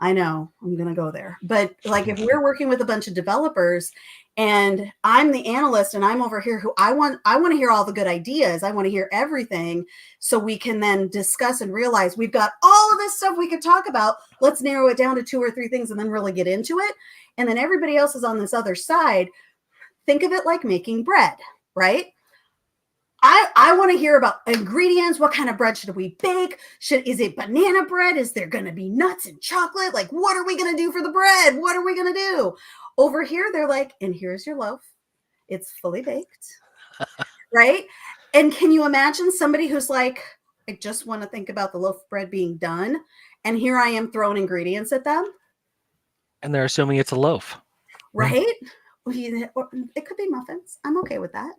I know I'm going to go there, but like, if we're working with a bunch of developers and I'm the analyst and I'm over here, who I want to hear all the good ideas. I want to hear everything, so we can then discuss and realize we've got all of this stuff we could talk about. Let's narrow it down to 2 or 3 things and then really get into it. And then everybody else is on this other side. Think of it like making bread, right? I want to hear about ingredients. What kind of bread should we bake? Is it banana bread? Is there going to be nuts and chocolate? Like, what are we going to do for the bread? What are we going to do? Over here, they're like, and here's your loaf. It's fully baked, right? And can you imagine somebody who's like, I just want to think about the loaf of bread being done, and here I am throwing ingredients at them? And they're assuming it's a loaf. Right? It could be muffins. I'm okay with that,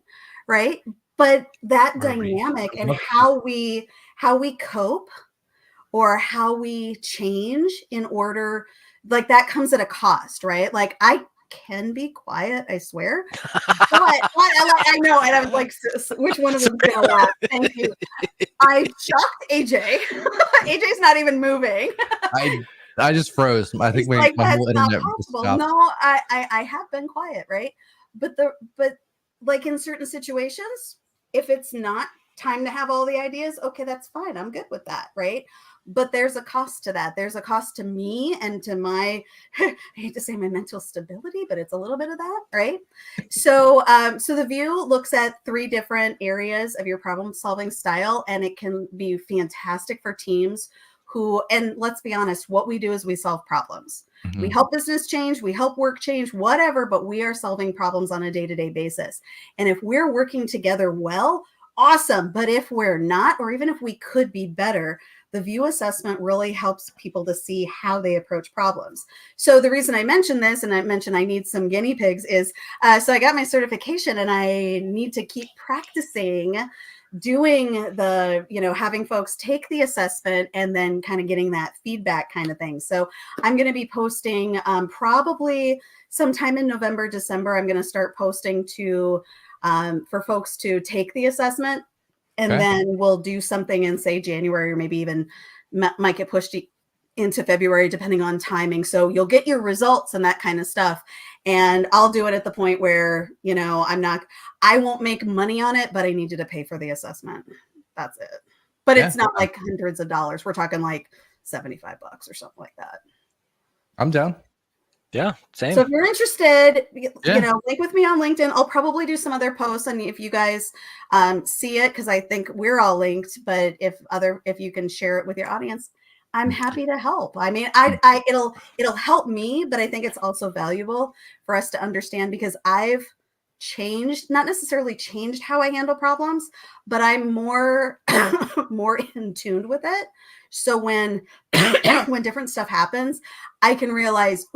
right? But that dynamic and how we cope or how we change in order, like, that comes at a cost, right? Like, I can be quiet, I swear. But I know, and I'm like, which one of them is gonna laugh? Thank you. I shocked AJ. AJ's not even moving. I just froze. I think my whole internet stopped. No, I have been quiet, right? But like, in certain situations, if it's not time to have all the ideas, okay, that's fine. I'm good with that, right? But there's a cost to that. There's a cost to me and to my, I hate to say my mental stability, but it's a little bit of that, right? So the VIEW looks at 3 different areas of your problem solving style, and it can be fantastic for teams who, and let's be honest, what we do is we solve problems. Mm-hmm. We help business change, we help work change, whatever, but we are solving problems on a day-to-day basis. And if we're working together well, awesome. But if we're not, or even if we could be better, the view assessment really helps people to see how they approach problems. So the reason I mentioned this, and I mentioned I need some guinea pigs, is so I got my certification and I need to keep practicing doing the, having folks take the assessment and then kind of getting that feedback kind of thing. So I'm going to be posting probably sometime in November, December. I'm going to start posting to for folks to take the assessment. And then we'll do something in, say, January, or maybe even might get pushed into February, depending on timing. So you'll get your results and that kind of stuff. And I'll do it at the point where, I won't make money on it, but I need you to pay for the assessment. That's it. But it's not like hundreds of dollars. We're talking like $75 or something like that. I'm down. Yeah, same. So if you're interested, link with me on LinkedIn. I'll probably do some other posts, and if you guys see it, because I think we're all linked. But if you can share it with your audience, I'm happy to help. I mean, it'll help me, but I think it's also valuable for us to understand, because I've not necessarily changed how I handle problems, but I'm more in tune with it. So when different stuff happens, I can realize,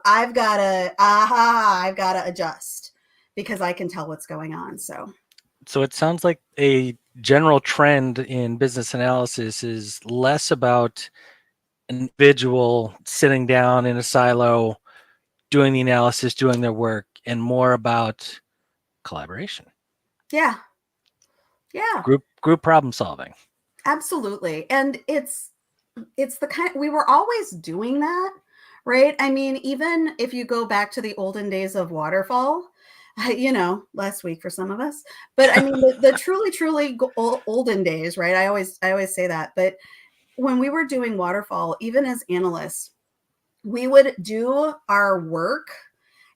I've got to adjust, because I can tell what's going on. So it sounds like a general trend in business analysis is less about an individual sitting down in a silo, doing the analysis, doing their work, and more about collaboration. Yeah. Group problem solving. Absolutely. And it's the kind, we were always doing that, right? I mean, even if you go back to the olden days of waterfall, last week for some of us, but I mean, the truly olden days, right? I always say that, but when we were doing waterfall, even as analysts, we would do our work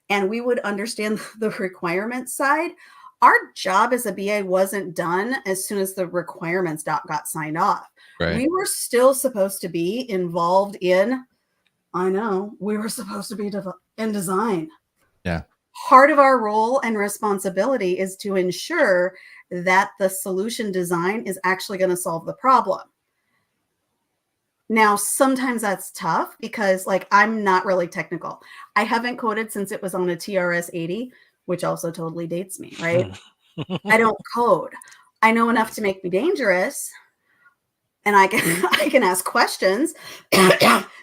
and we would understand the requirements side. Our job as a BA wasn't done as soon as the requirements got signed off. Right. We were still supposed to be involved in, we were supposed to be in design. Yeah. Part of our role and responsibility is to ensure that the solution design is actually going to solve the problem. Now, sometimes that's tough because, I'm not really technical. I haven't coded since it was on a TRS-80, which also totally dates me, right? I don't code. I know enough to make me dangerous, and I can ask questions,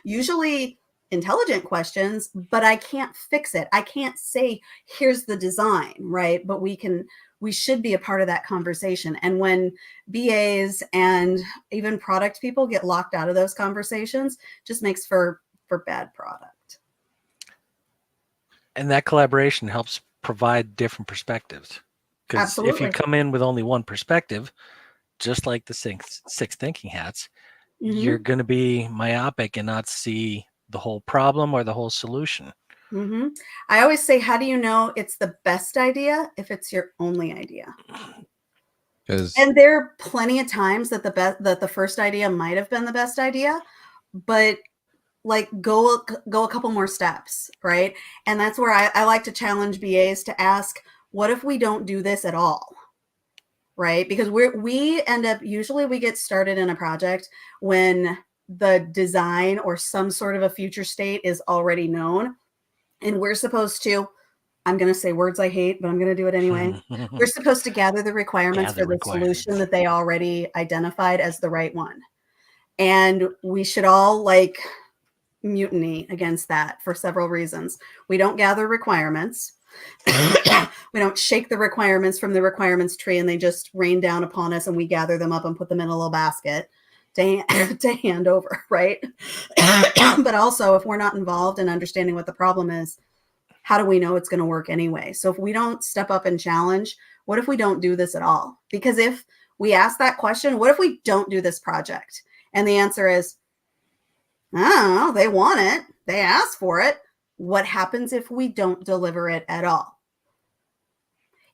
usually intelligent questions, but I can't fix it. I can't say, here's the design, right? But we should be a part of that conversation. And when BAs and even product people get locked out of those conversations, it just makes for bad product. And that collaboration helps provide different perspectives. Because if you come in with only one perspective, just like the six thinking hats, you're going to be myopic and not see the whole problem or the whole solution. Mm-hmm. I always say, how do you know it's the best idea if it's your only idea? And there are plenty of times that the first idea might have been the best idea, but go a couple more steps, right? And that's where I like to challenge BAs to ask, what if we don't do this at all? Right? Because we end up, usually we get started in a project when the design or some sort of a future state is already known. And we're supposed to, I'm going to say words I hate, but I'm going to do it anyway. We're supposed to gather the requirements for the solution that they already identified as the right one. And we should all mutiny against that for several reasons. We don't gather requirements. We don't shake the requirements from the requirements tree and they just rain down upon us and we gather them up and put them in a little basket to hand over, right? But also, if we're not involved in understanding what the problem is, how do we know it's going to work anyway? So if we don't step up and challenge, what if we don't do this at all? Because if we ask that question, what if we don't do this project? And the answer is, I don't know, they want it. They asked for it. What happens if we don't deliver it at all?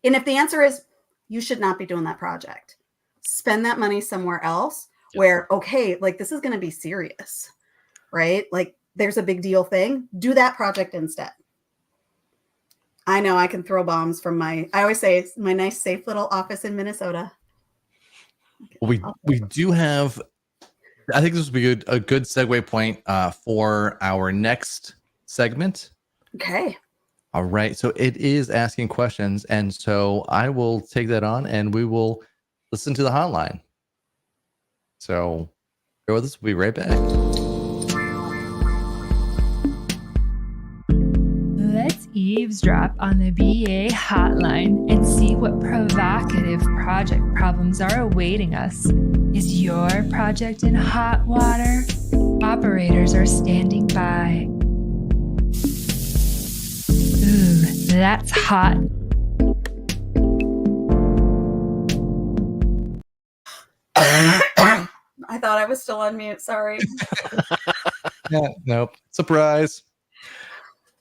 And if the answer is, you should not be doing that project, spend that money somewhere else where, okay, this is going to be serious, right? There's a big deal thing. Do that project instead. I know I can throw bombs from I always say it's my nice, safe little office in Minnesota. we do have. I think this would be a good segue point for our next segment. Okay. All right. So it is asking questions, and so I will take that on, and we will listen to the hotline. So bear with us. We'll be right back. Let's eavesdrop on the BA hotline and see what provocative project problems are awaiting us. Is your project in hot water? Operators are standing by. Ooh, that's hot. I thought I was still on mute. Sorry. Yeah, nope. Surprise.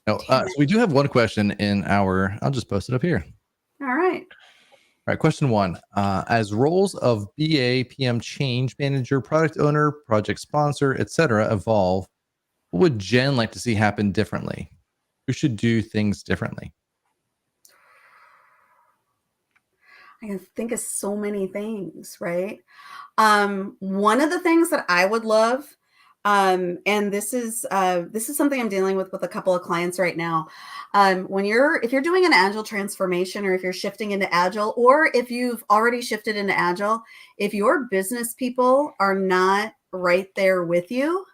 No, so we do have one question in our. I'll just post it up here. All right. All right, question 1. As roles of BA, PM, change manager, product owner, project sponsor, etc. evolve, what would Jen like to see happen differently? Who should do things differently? I can think of so many things, right? One of the things that I would love, and this is something I'm dealing with a couple of clients right now. If you're doing an agile transformation, or if you're shifting into agile, or if you've already shifted into agile, if your business people are not right there with you,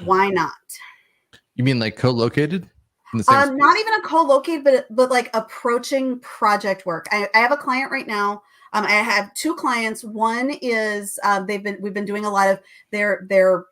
why not? You mean like co-located? In the same not even a co-locate, but like approaching project work. I have a client right now. I have 2 clients. One is we've been doing a lot of the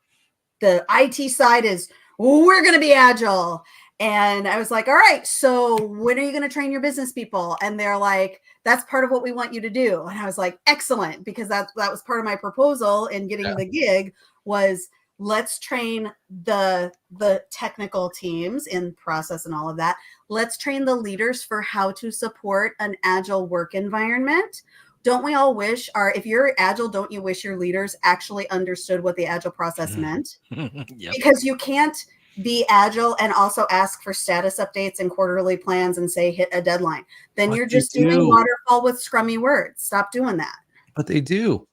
IT side is, we're going to be agile. And I was like, all right, so when are you going to train your business people? And they're like, that's part of what we want you to do. And I was like, excellent, because that was part of my proposal in getting the gig was, let's train the technical teams in process and all of that. Let's train the leaders for how to support an agile work environment. Don't we all wish if you're agile, don't you wish your leaders actually understood what the agile process meant? Yep. Because you can't be agile and also ask for status updates and quarterly plans and say hit a deadline. Then you're just doing waterfall with scrummy words. Stop doing that. But they do.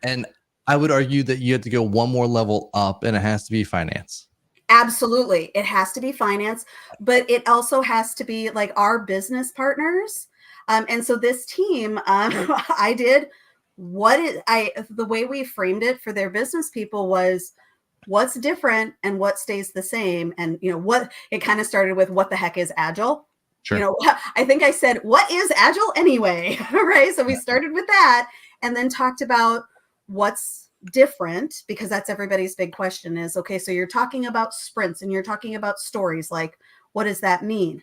And I would argue that you have to go one more level up, and it has to be finance. Absolutely. It has to be finance, but it also has to be like our business partners. And so this team, the way we framed it for their business people was what's different and what stays the same. And, what it kind of started with, what the heck is agile? Sure. I think I said, what is agile anyway? Right. So we started with that and then talked about what's different, because that's everybody's big question is, okay, so you're talking about sprints and you're talking about stories. Like, what does that mean?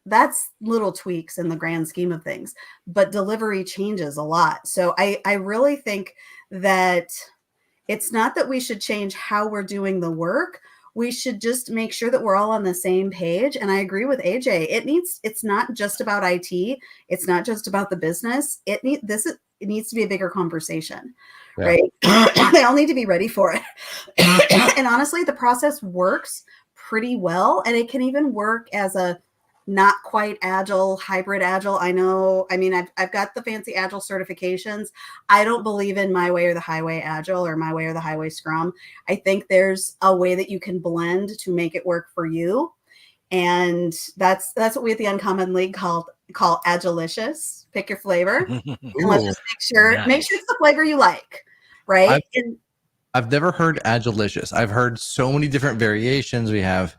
That's little tweaks in the grand scheme of things, but delivery changes a lot. So I really think that it's not that we should change how we're doing the work. We should just make sure that we're all on the same page. And I agree with AJ. It's not just about IT. It's not just about the business. It needs to be a bigger conversation, right? They all need to be ready for it. And honestly, the process works pretty well. And it can even work as a not quite agile, hybrid agile. I've got the fancy agile certifications. I don't believe in my way or the highway agile or my way or the highway scrum. I think there's a way that you can blend to make it work for you. And that's what we at the Uncommon League call Agilicious. Pick your flavor. And let's just make sure it's the flavor you like, right? I've never heard Agilicious. I've heard so many different variations. We have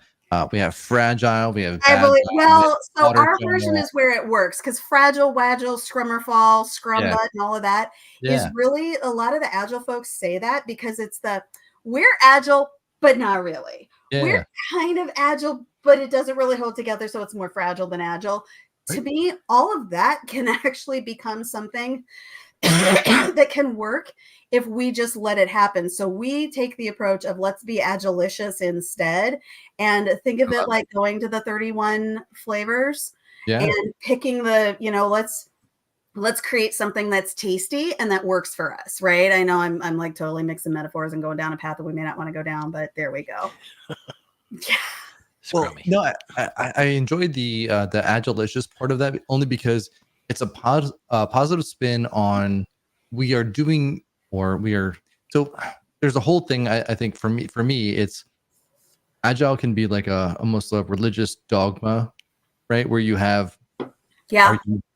fragile. We have so our version is where it works, because fragile, wagile, scrummerfall, scrum butt, and all of that is really, a lot of the agile folks say that because it's we're agile, but not really. Yeah. We're kind of agile, but it doesn't really hold together, so it's more fragile than agile. Right. To me, all of that can actually become something that can work if we just let it happen. So we take the approach of let's be agilicious instead, and think of it like going to the 31 flavors and picking let's create something that's tasty and that works for us, right? I know I'm like totally mixing metaphors and going down a path that we may not want to go down, but there we go. Yeah. Well, no, I enjoyed the agilicious part of that, only because it's a positive spin on we are doing, or we are, so there's a whole thing. I think for me, it's agile can be like almost a religious dogma, right? Where you have,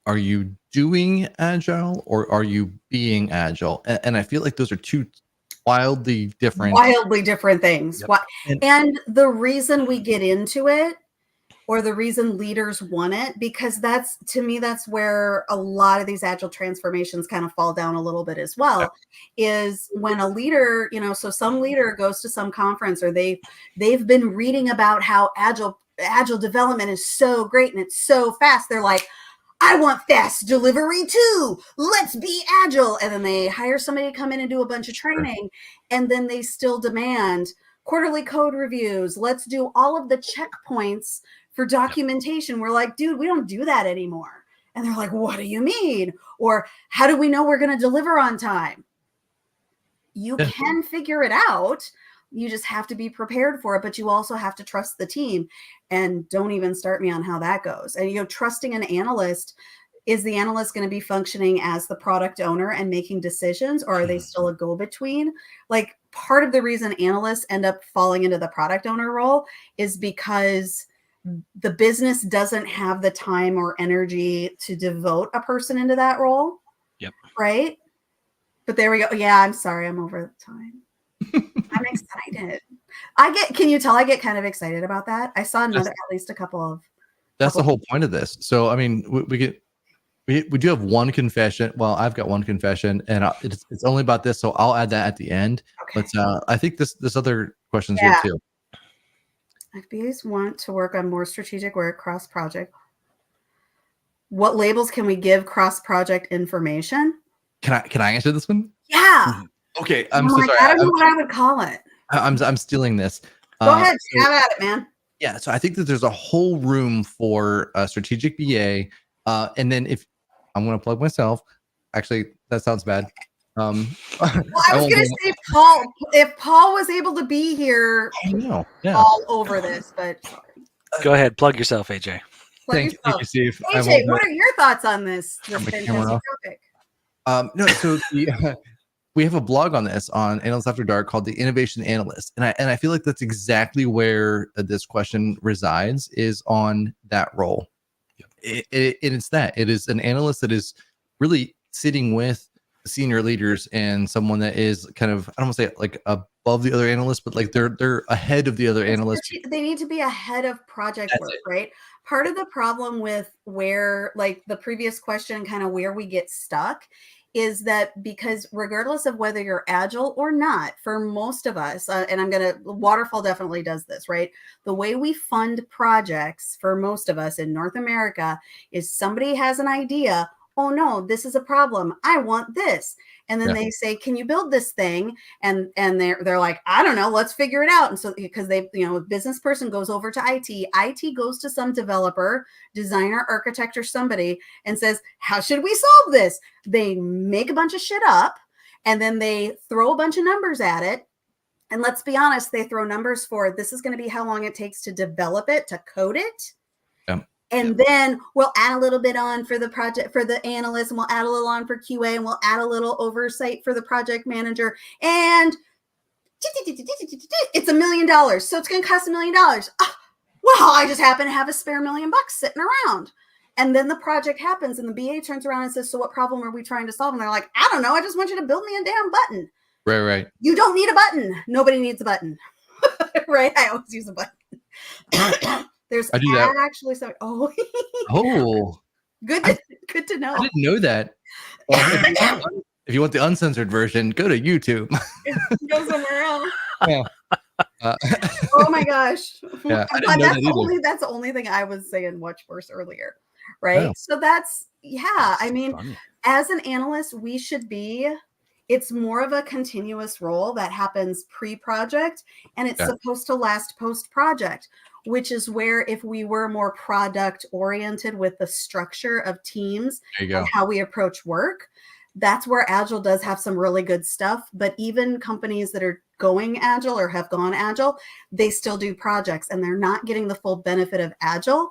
are you doing agile or are you being agile? And I feel like those are two wildly different things. Yep. And the reason we get into it, or the reason leaders want it, because that's, to me, that's where a lot of these agile transformations kind of fall down a little bit as well, is when a leader, so some leader goes to some conference, or they've been reading about how agile development is so great and it's so fast. They're like, I want fast delivery too. Let's be agile. And then they hire somebody to come in and do a bunch of training. And then they still demand quarterly code reviews. Let's do all of the checkpoints for documentation. We're like, dude, we don't do that anymore. And they're like, what do you mean? Or how do we know we're going to deliver on time? You can figure it out. You just have to be prepared for it, but you also have to trust the team. And don't even start me on how that goes. And, trusting an analyst, is the analyst going to be functioning as the product owner and making decisions, or are they still a go-between? Like, part of the reason analysts end up falling into the product owner role is because the business doesn't have the time or energy to devote a person into that role. Yep. Right. But there we go. Yeah. I'm sorry. I'm over the time. I'm excited. Can you tell I get kind of excited about that? I saw at least a couple of. That's the whole point of this. So, I mean, we do have one confession. Well, I've got one confession, and it's only about this, so I'll add that at the end. Okay. But I think this other question's here too. FBAs want to work on more strategic work, cross-project. What labels can we give cross-project information? Can I answer this one? Yeah. Okay. I'm so sorry. I don't know what I would call it. I'm stealing this. Go ahead. Have at it, man. Yeah. So I think that there's a whole room for a strategic BA. And then if I'm going to plug myself, actually, that sounds bad. Well, I was going to say, Paul, if Paul was able to be here all over this, but go ahead, plug yourself, AJ. Thank you, Steve. AJ, what are your thoughts on this fantastic topic? No, so we have a blog on this on Analysts After Dark called The Innovation Analyst, and I feel like that's exactly where this question resides, is on that role. Yep. It is an analyst that is really sitting with senior leaders and someone that is kind of, I don't want to say like above the other analysts, but like they're ahead of the other analysts. They need to be ahead of project work, right? Part of the problem with where, like the previous question, kind of where we get stuck, is that because regardless of whether you're agile or not, for most of us, and Waterfall definitely does this, right? The way we fund projects for most of us in North America is somebody has an idea. Oh no, this is a problem. I want this. And then they say, can you build this thing? And they're like, I don't know, let's figure it out. And so, because a business person goes over to IT goes to some developer, designer, architect, or somebody and says, how should we solve this? They make a bunch of shit up and then they throw a bunch of numbers at it. And let's be honest, they throw numbers for, this is going to be how long it takes to develop it, to code it. And then we'll add a little bit on for the project, for the analyst, and we'll add a little on for QA, and we'll add a little oversight for the project manager. And it's $1 million. So it's going to cost $1 million. Oh, well, I just happen to have a spare $1 million sitting around. And then the project happens and the BA turns around and says, so what problem are we trying to solve? And they're like, I don't know. I just want you to build me a damn button. Right. You don't need a button. Nobody needs a button. Right? I always use a button. There's actually some. Oh, good to know. I didn't know that. If you want the uncensored version, go to YouTube. Go somewhere else. Yeah. Oh my gosh. Yeah, that's the only thing I was saying. Watch first earlier, right? Yeah. So that's I mean, funny. As an analyst, we should be. It's more of a continuous role that happens pre-project, and it's supposed to last post-project, which is where if we were more product-oriented with the structure of teams and how we approach work, that's where Agile does have some really good stuff. But even companies that are going Agile or have gone Agile, they still do projects, and they're not getting the full benefit of Agile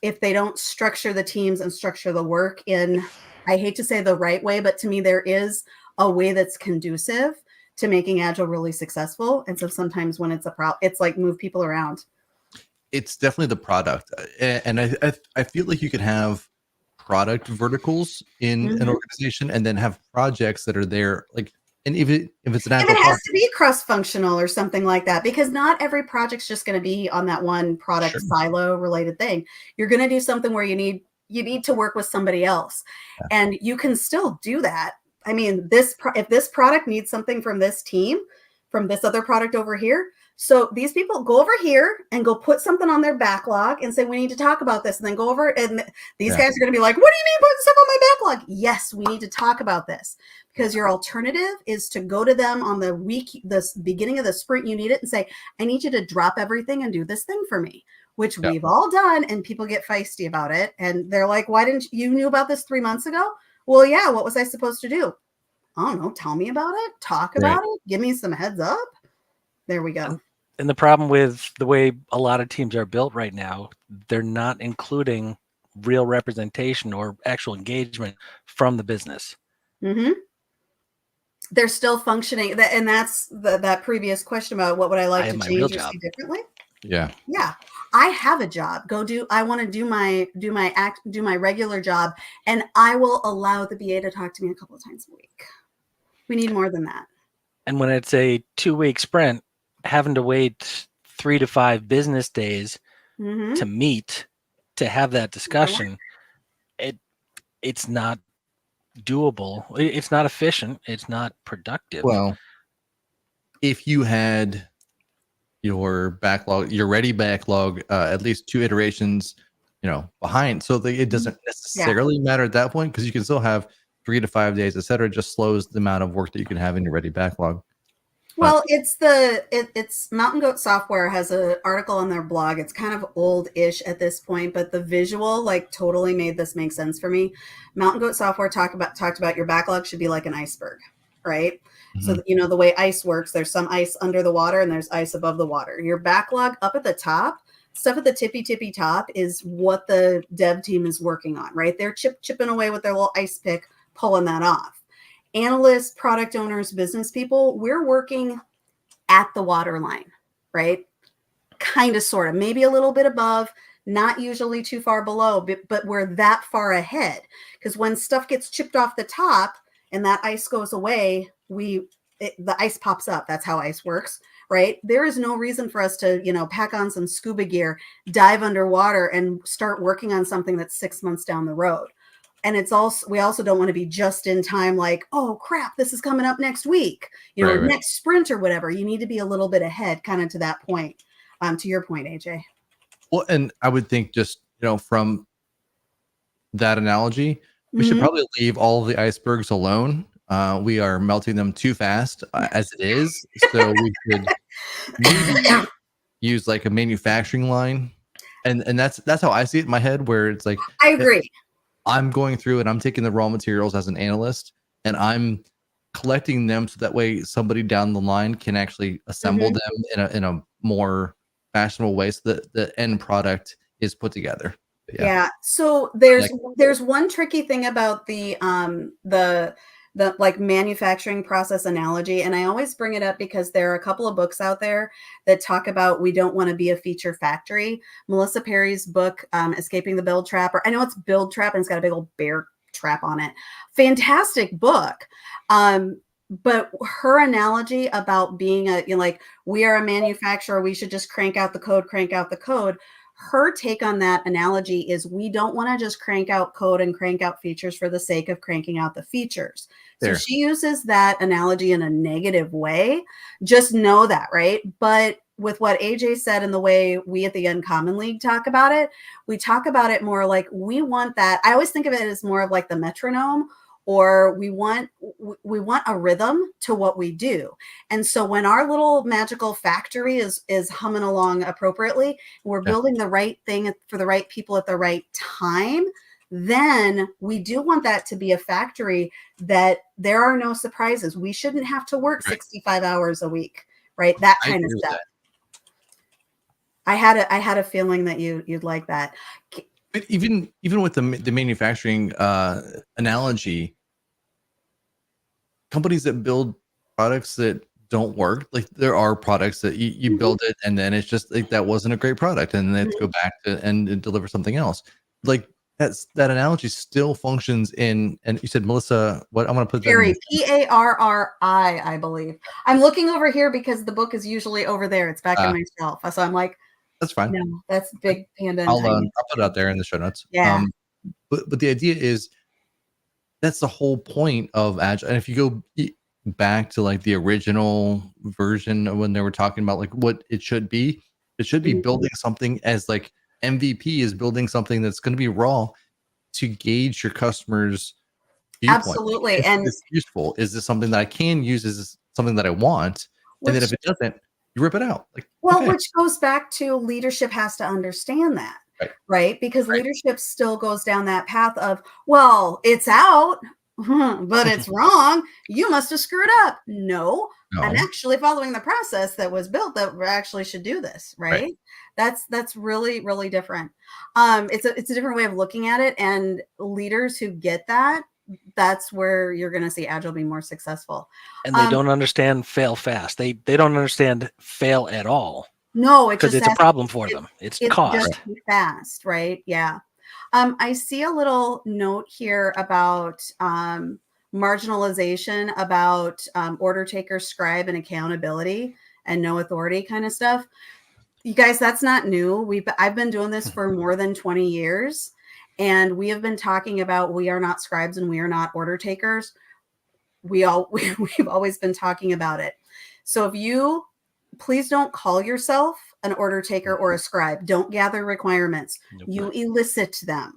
if they don't structure the teams and structure the work in I hate to say the right way, but to me, there is a way that's conducive to making Agile really successful. And so sometimes when it's it's like move people around. It's definitely the product. And I feel like you could have product verticals in an organization and then have projects that are there, like, and if it's an If Agile it has project, to be cross-functional or something like that, because not every project's just going to be on that one product silo related thing. You're going to do something where you need to work with somebody else, and you can still do that. I mean, if this product needs something from this team, from this other product over here, so these people go over here and go put something on their backlog and say, we need to talk about this, and then go over, and these guys are going to be like, what do you mean putting stuff on my backlog? Yes, we need to talk about this, because your alternative is to go to them on the beginning of the sprint you need it and say, I need you to drop everything and do this thing for me, which we've all done, and people get feisty about it. And they're like, why didn't you knew about this 3 months ago? Well, yeah, what was I supposed to do? I don't know. Tell me about it. Talk about it. Give me some heads up. There we go. And the problem with the way a lot of teams are built right now, they're not including real representation or actual engagement from the business. They're still functioning. And that's that previous question about what would I like to change or see differently? Yeah. I have a job. I want to do my regular job, and I will allow the BA to talk to me a couple of times a week. We need more than that. And when it's a 2-week sprint, having to wait 3 to 5 business days to meet, to have that discussion, it's not doable. It's not efficient. It's not productive. Well, if you had your backlog, your ready backlog, at least 2 iterations, behind, so it doesn't necessarily matter at that point, because you can still have 3 to 5 days, etc. It just slows the amount of work that you can have in your ready backlog. Well, it's Mountain Goat Software has an article on their blog. It's kind of old-ish at this point, but the visual totally made this make sense for me. Mountain Goat Software talked about your backlog should be like an iceberg, right? So the way ice works, there's some ice under the water and there's ice above the water. Your backlog up at the top, stuff at the tippy top, is what the dev team is working on, right? They're chipping away with their little ice pick, pulling that off. Analysts, product owners, business people, we're working at the waterline, right? Kind of, sort of, maybe a little bit above, not usually too far below, but we're that far ahead. Because when stuff gets chipped off the top and that ice goes away, the ice pops up. That's how ice works, right? There is no reason for us to, pack on some scuba gear, dive underwater, and start working on something that's 6 months down the road. And we also don't want to be just in time, like, oh crap, this is coming up next week, next sprint or whatever. You need to be a little bit ahead, kind of to that point, to your point, AJ. Well, and I would think just, from that analogy, we should probably leave all of the icebergs alone. We are melting them too fast as it is. So we could maybe use like a manufacturing line. And that's how I see it in my head, where it's like, I agree. I'm going through and I'm taking the raw materials as an analyst and I'm collecting them so that way somebody down the line can actually assemble them in a more fashionable way, so that the end product is put together. Yeah. So there's one tricky thing about the manufacturing process analogy. And I always bring it up because there are a couple of books out there that talk about, we don't want to be a feature factory. Melissa Perry's book, Escaping the Build Trap, or I know it's Build Trap and it's got a big old bear trap on it. Fantastic book. But her analogy about being we are a manufacturer, we should just crank out the code. Her take on that analogy is, we don't want to just crank out code and crank out features for the sake of cranking out the features. So she uses that analogy in a negative way. Just know that, right? But with what AJ said and the way we at the Uncommon League talk about it, we talk about it more like, we want that. I always think of it as more of like the metronome, or we want a rhythm to what we do. And so when our little magical factory is humming along appropriately, and we're building the right thing for the right people at the right time, then we do want that to be a factory that there are no surprises. We shouldn't have to work 65 hours a week, right? That kind of stuff. I had a feeling that you'd like that. But even with the manufacturing analogy, companies that build products that don't work, like there are products that you build it and then it's just like that wasn't a great product, and then they have to go back to and deliver something else. Like that analogy still functions in. And you said, Melissa, what? I'm gonna put that in Parri, I believe. I'm looking over here because the book is usually over there. It's back in my shelf, so I'm like, that's fine. no, that's big panda. I'll put it out there in the show notes. Yeah. But the idea is that's the whole point of Agile. And if you go back to like the original version of when they were talking about like what it should be building something as like MVP is building something that's going to be raw to gauge your customers' viewpoint. Absolutely. Is this useful? Is this something that I can use? Is this something that I want? And then if it doesn't, you rip it out. Like, which goes back to leadership has to understand that. Right? Because leadership still goes down that path of, well, it's out, but it's wrong. You must have screwed up. No, I'm actually following the process that was built that we actually should do this. Right? That's really, really different. It's a different way of looking at it. And leaders who get that, that's where you're going to see Agile be more successful. And they don't understand fail fast. They don't understand fail at all. No, because it's a problem for them. It's cost. Just fast, right? Yeah. I see a little note here about marginalization, about order taker, scribe, and accountability, and no authority kind of stuff. You guys, that's not new. I've been doing this for more than 20 years, and we have been talking about we are not scribes and we are not order takers. We've always been talking about it. So if you please don't call yourself an order taker or a scribe. Don't gather requirements. You elicit them.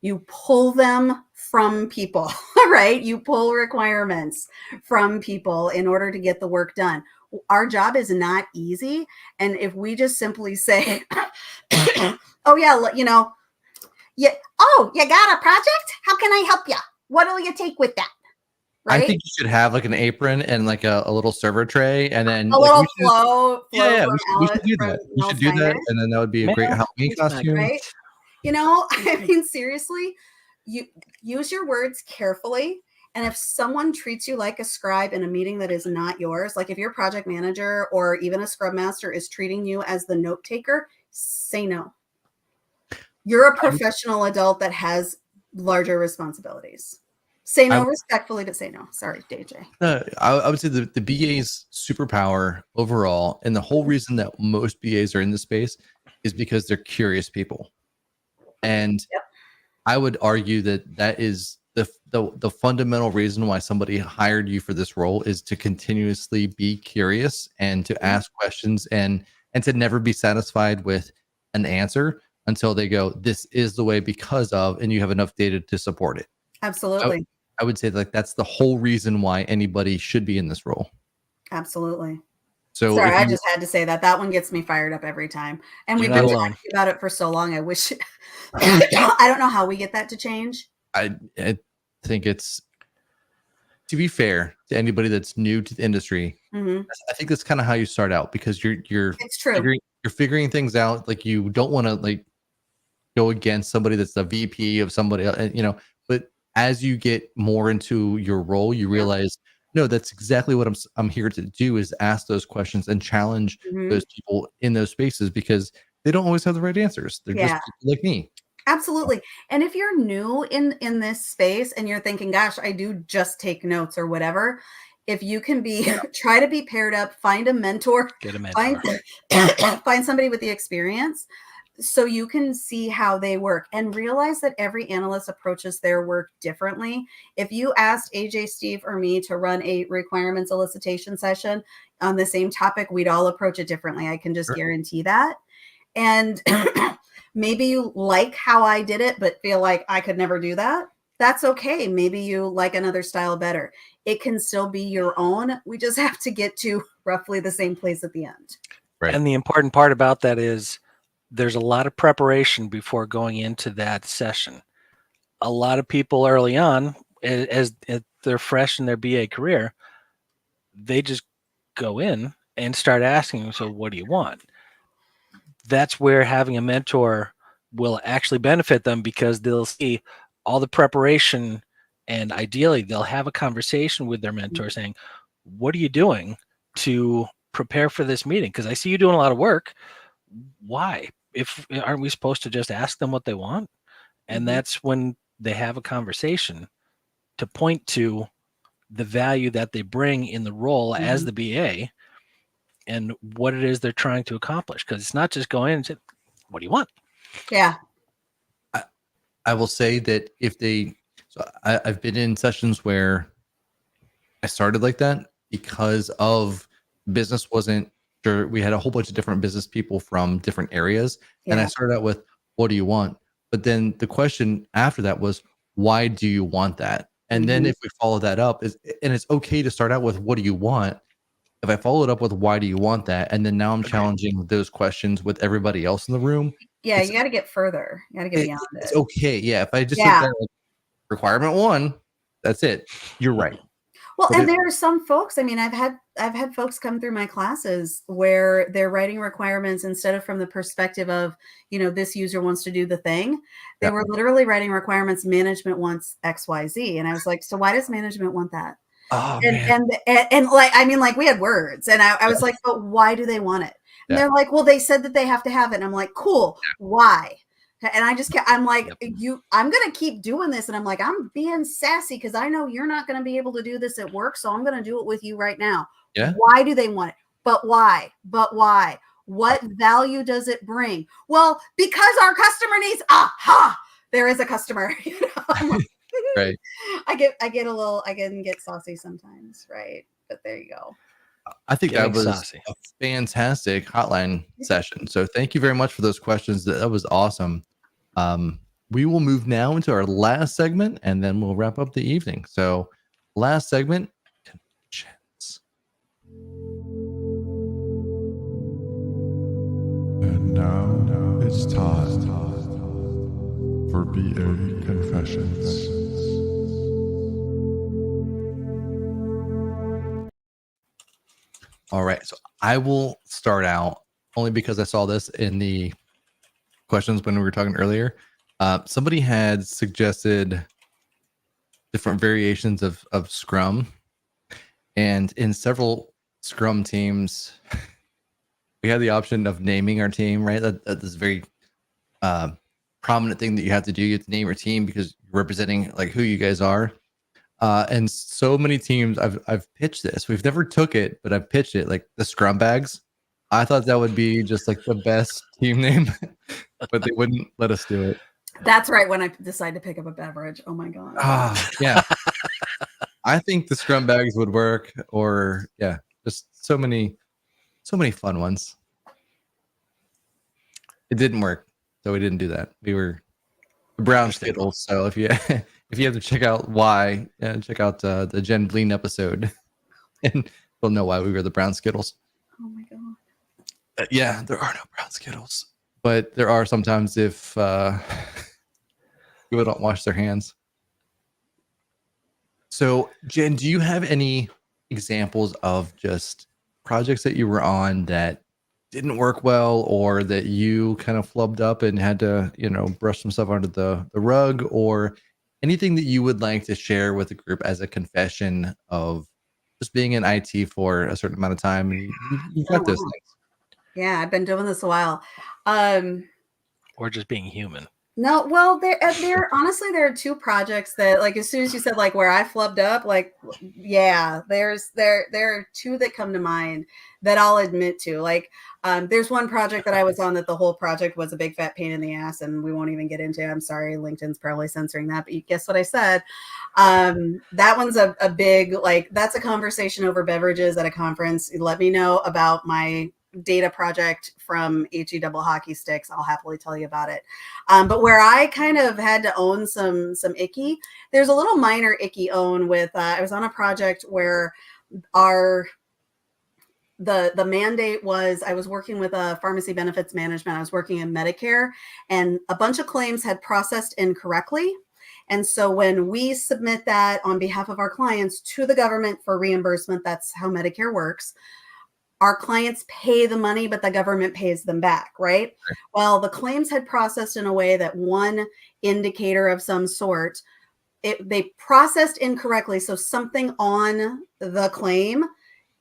You pull them from people, right? You pull requirements from people in order to get the work done. Our job is not easy. And if we just simply say, oh yeah, you got a project? How can I help you? What'll you take with that? Right? I think you should have like an apron and like a little server tray, and then a little flow. Yeah, we should do that. We should do that, and then that would be a great Halloween costume. Right? I mean, seriously, you use your words carefully. And if someone treats you like a scribe in a meeting that is not yours, like if your project manager or even a scrub master is treating you as the note taker, say no. You're a professional adult that has larger responsibilities. Say no respectfully, but say no. Sorry, DJ. I would say the BA's superpower overall, and the whole reason that most BAs are in this space is because they're curious people. And I would argue that is the fundamental reason why somebody hired you for this role is to continuously be curious and to ask questions and to never be satisfied with an answer until they go, this is the way because of, and you have enough data to support it. Absolutely. I would say like that's the whole reason why anybody should be in this role. Absolutely. So sorry, I just had to say that one gets me fired up every time. And we've been talking about it for so long. I wish I don't know how we get that to change. I think it's, to be fair to anybody that's new to the industry, I think that's kind of how you start out, because you're it's true. You're figuring things out. Like you don't want to like go against somebody that's the VP of somebody else, but as you get more into your role, you realize, no, that's exactly what I'm here to do, is ask those questions and challenge those people in those spaces, because they don't always have the right answers. They're just people like me. Absolutely. And if you're new in this space and you're thinking, gosh, I do just take notes or whatever, if you can try to be paired up, find a mentor, get a mentor. Find somebody with the experience so you can see how they work, and realize that every analyst approaches their work differently. If you asked AJ, Steve, or me to run a requirements elicitation session on the same topic, we'd all approach it differently. I can just guarantee that. And maybe you like how I did it, but feel like I could never do that. That's okay. Maybe you like another style better. It can still be your own. We just have to get to roughly the same place at the end. Right. And the important part about that is there's a lot of preparation before going into that session. A lot of people early on, as they're fresh in their BA career, they just go in and start asking, so what do you want? That's where having a mentor will actually benefit them because they'll see all the preparation, and ideally they'll have a conversation with their mentor saying, what are you doing to prepare for this meeting? Because I see you doing a lot of work. Why? Aren't we supposed to just ask them what they want? And that's when they have a conversation to point to the value that they bring in the role as the BA and what it is they're trying to accomplish. Because it's not just going in and say, what do you want? Yeah. I will say that I've been in sessions where I started like that because of business wasn't sure. We had a whole bunch of different business people from different areas. And I started out with, what do you want? But then the question after that was, why do you want that? And then if we follow that up, and it's okay to start out with, what do you want? If I follow it up with, why do you want that? And then now I'm challenging those questions with everybody else in the room. Yeah, you got to get further. You got to get beyond it. It's okay. Yeah. If I just sit there like, requirement 1, that's it. You're right. Well, and there are some folks, I mean, I've had folks come through my classes where they're writing requirements instead of from the perspective of, this user wants to do the thing. They were literally writing requirements. Management wants XYZ. And I was like, so why does management want that? Oh, and like, I mean, like we had words and I was like, but why do they want it? And they're like, well, they said that they have to have it. And I'm like, cool. Why? And I'm like, I'm going to keep doing this. And I'm like, I'm being sassy because I know you're not going to be able to do this at work. So I'm going to do it with you right now. Yeah. Why do they want it? But why? But why? What value does it bring? Well, because our customer needs, there is a customer. Right. I can get saucy sometimes. Right. But there you go. I think that was a fantastic hotline session. So thank you very much for those questions. That was awesome. We will move now into our last segment and then we'll wrap up the evening. So last segment, confessions. And now it's time for BA Confessions. All right. So I will start out only because I saw this in the questions when we were talking earlier. Somebody had suggested different variations of Scrum. And in several Scrum teams, we had the option of naming our team, right? That is a very prominent thing that you have to do. You have to name your team because you're representing like who you guys are. And so many teams I've pitched this. We've never took it, but I've pitched it, like the Scrum Bags. I thought that would be just like the best team name, but they wouldn't let us do it. That's right. When I decide to pick up a beverage. Oh my God. Yeah. I think the Scrum Bags would work, or just so many fun ones. It didn't work, so we didn't do that. We were the Brown Skittles. So if you have to check out why, check out the Jen Bleen episode, and we'll know why we were the Brown Skittles. Oh my God. Yeah, there are no Brown Skittles, but there are sometimes if people don't wash their hands. So, Jen, do you have any examples of just projects that you were on that didn't work well, or that you kind of flubbed up and had to, brush some stuff under the rug, or anything that you would like to share with the group as a confession of just being in IT for a certain amount of time? And you've got those things. Yeah, I've been doing this a while. Or just being human. No, well, there honestly, there are 2 projects that, like, as soon as you said like where I flubbed up, like, yeah, there are 2 that come to mind that I'll admit to. Like, there's one project that I was on that the whole project was a big fat pain in the ass, and we won't even get into. I'm sorry, LinkedIn's probably censoring that, but you guess what I said. That one's a big, like, that's a conversation over beverages at a conference. Let me know about my data project from HE double hockey sticks. I'll happily tell you about it. But where I kind of had to own some icky, there's a little minor icky own with, I was on a project where the mandate was, I was working with a pharmacy benefits management. I was working in Medicare, and a bunch of claims had processed incorrectly. And so when we submit that on behalf of our clients to the government for reimbursement, that's how Medicare works. our clients pay the money, but the government pays them back, right? Well, the claims had processed in a way that one indicator of some sort, they processed incorrectly. So something on the claim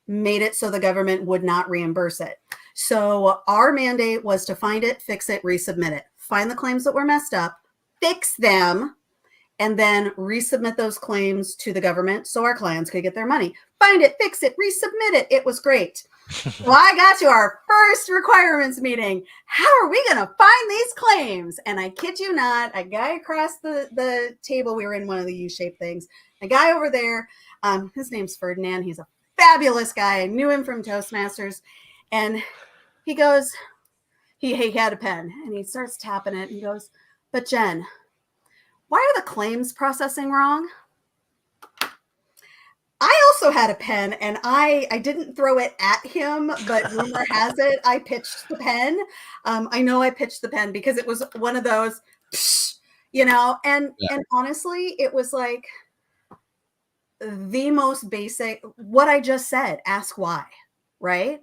made it so the government would not reimburse it. So our mandate was to find it, fix it, resubmit it, find the claims that were messed up, fix them, and then resubmit those claims to the government so our clients could get their money. Find it, fix it, resubmit it. It was great. Well, I got to our first requirements meeting. How are we going to find these claims? And I kid you not, a guy across the table, we were in one of the U-shaped things, a guy over there, his name's Ferdinand. He's a fabulous guy. I knew him from Toastmasters. And he goes, he had a pen, and he starts tapping it. And he goes, but Jen, why are the claims processing wrong? I also had a pen, and I didn't throw it at him, but rumor has it I pitched the pen. I know I pitched the pen because it was one of those, and honestly, it was like the most basic, what I just said, ask why, right?